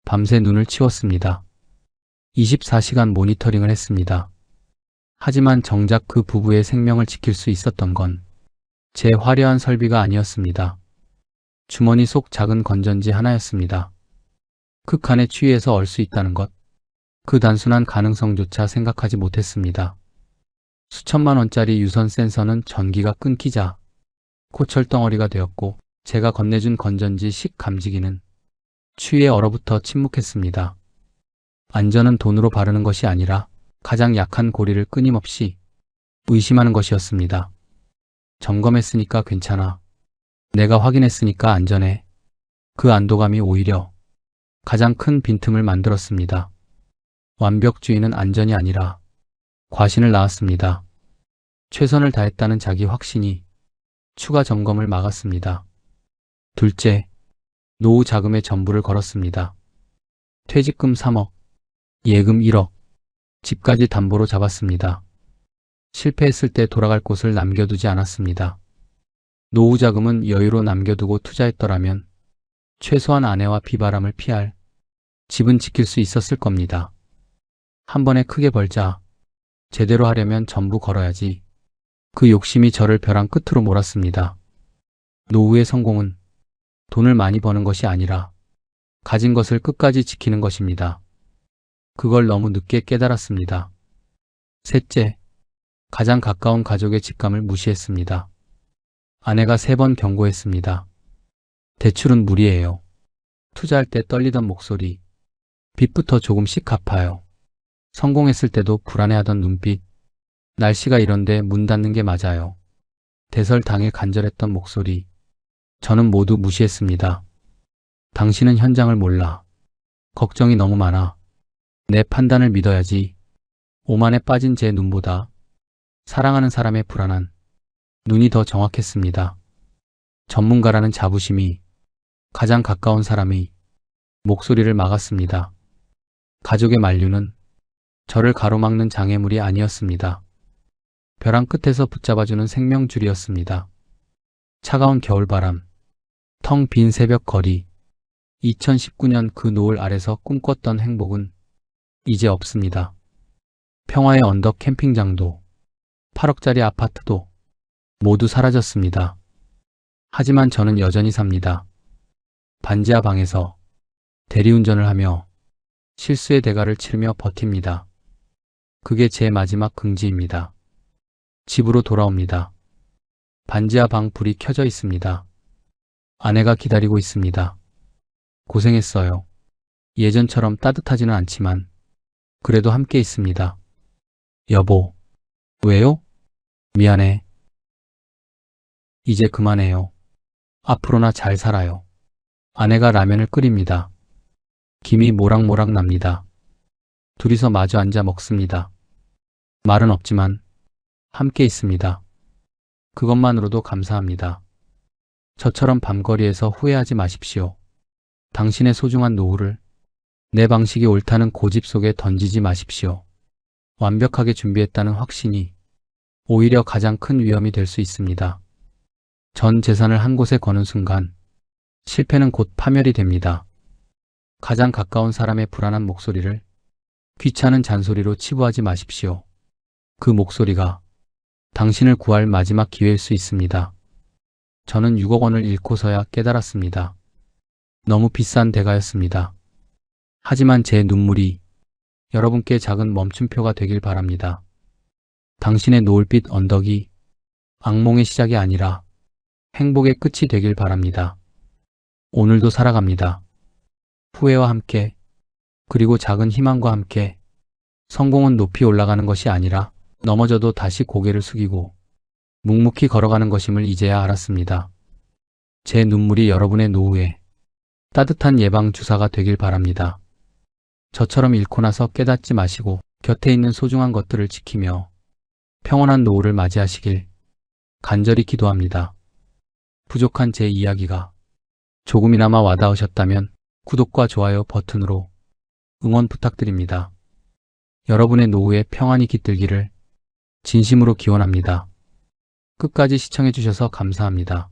밤새 눈을 치웠습니다. 24시간 모니터링을 했습니다. 하지만 정작 그 부부의 생명을 지킬 수 있었던 건 제 화려한 설비가 아니었습니다. 주머니 속 작은 건전지 하나였습니다. 극한에 취해서 얼 수 있다는 것, 그 단순한 가능성조차 생각하지 못했습니다. 수천만 원짜리 유선 센서는 전기가 끊기자 코철덩어리가 되었고 제가 건네준 건전지 식 감지기는 추위에 얼어붙어 침묵했습니다. 안전은 돈으로 바르는 것이 아니라 가장 약한 고리를 끊임없이 의심하는 것이었습니다. 점검했으니까 괜찮아. 내가 확인했으니까 안전해. 그 안도감이 오히려 가장 큰 빈틈을 만들었습니다. 완벽주의는 안전이 아니라 과신을 낳았습니다. 최선을 다했다는 자기 확신이 추가 점검을 막았습니다. 둘째, 노후 자금의 전부를 걸었습니다. 퇴직금 3억, 예금 1억, 집까지 담보로 잡았습니다. 실패했을 때 돌아갈 곳을 남겨두지 않았습니다. 노후 자금은 여유로 남겨두고 투자했더라면 최소한 아내와 비바람을 피할 집은 지킬 수 있었을 겁니다. 한 번에 크게 벌자. 제대로 하려면 전부 걸어야지. 그 욕심이 저를 벼랑 끝으로 몰았습니다. 노후의 성공은 돈을 많이 버는 것이 아니라 가진 것을 끝까지 지키는 것입니다. 그걸 너무 늦게 깨달았습니다. 셋째, 가장 가까운 가족의 직감을 무시했습니다. 아내가 3번 경고했습니다. 대출은 무리예요. 투자할 때 떨리던 목소리, 빚부터 조금씩 갚아요. 성공했을 때도 불안해하던 눈빛, 날씨가 이런데 문 닫는 게 맞아요. 대설 당일 간절했던 목소리, 저는 모두 무시했습니다. 당신은 현장을 몰라. 걱정이 너무 많아. 내 판단을 믿어야지. 오만에 빠진 제 눈보다 사랑하는 사람의 불안한 눈이 더 정확했습니다. 전문가라는 자부심이 가장 가까운 사람의 목소리를 막았습니다. 가족의 만류는 저를 가로막는 장애물이 아니었습니다. 벼랑 끝에서 붙잡아주는 생명줄이었습니다. 차가운 겨울바람, 텅 빈 새벽 거리, 2019년 그 노을 아래서 꿈꿨던 행복은 이제 없습니다. 평화의 언덕 캠핑장도, 8억짜리 아파트도 모두 사라졌습니다. 하지만 저는 여전히 삽니다. 반지하 방에서 대리운전을 하며 실수의 대가를 치르며 버팁니다. 그게 제 마지막 긍지입니다. 집으로 돌아옵니다. 반지하 방 불이 켜져 있습니다. 아내가 기다리고 있습니다. 고생했어요. 예전처럼 따뜻하지는 않지만 그래도 함께 있습니다. 여보, 왜요? 미안해. 이제 그만해요. 앞으로나 잘 살아요. 아내가 라면을 끓입니다. 김이 모락모락 납니다. 둘이서 마주 앉아 먹습니다. 말은 없지만 함께 있습니다. 그것만으로도 감사합니다. 저처럼 밤거리에서 후회하지 마십시오. 당신의 소중한 노후를 내 방식이 옳다는 고집 속에 던지지 마십시오. 완벽하게 준비했다는 확신이 오히려 가장 큰 위험이 될 수 있습니다. 전 재산을 한 곳에 거는 순간 실패는 곧 파멸이 됩니다. 가장 가까운 사람의 불안한 목소리를 귀찮은 잔소리로 치부하지 마십시오. 그 목소리가 당신을 구할 마지막 기회일 수 있습니다. 저는 6억 원을 잃고서야 깨달았습니다. 너무 비싼 대가였습니다. 하지만 제 눈물이 여러분께 작은 멈춤표가 되길 바랍니다. 당신의 노을빛 언덕이 악몽의 시작이 아니라 행복의 끝이 되길 바랍니다. 오늘도 살아갑니다. 후회와 함께, 그리고 작은 희망과 함께. 성공은 높이 올라가는 것이 아니라 넘어져도 다시 고개를 숙이고 묵묵히 걸어가는 것임을 이제야 알았습니다. 제 눈물이 여러분의 노후에 따뜻한 예방 주사가 되길 바랍니다. 저처럼 잃고 나서 깨닫지 마시고 곁에 있는 소중한 것들을 지키며 평온한 노후를 맞이하시길 간절히 기도합니다. 부족한 제 이야기가 조금이나마 와닿으셨다면 구독과 좋아요 버튼으로 응원 부탁드립니다. 여러분의 노후에 평안이 깃들기를 진심으로 기원합니다. 끝까지 시청해주셔서 감사합니다.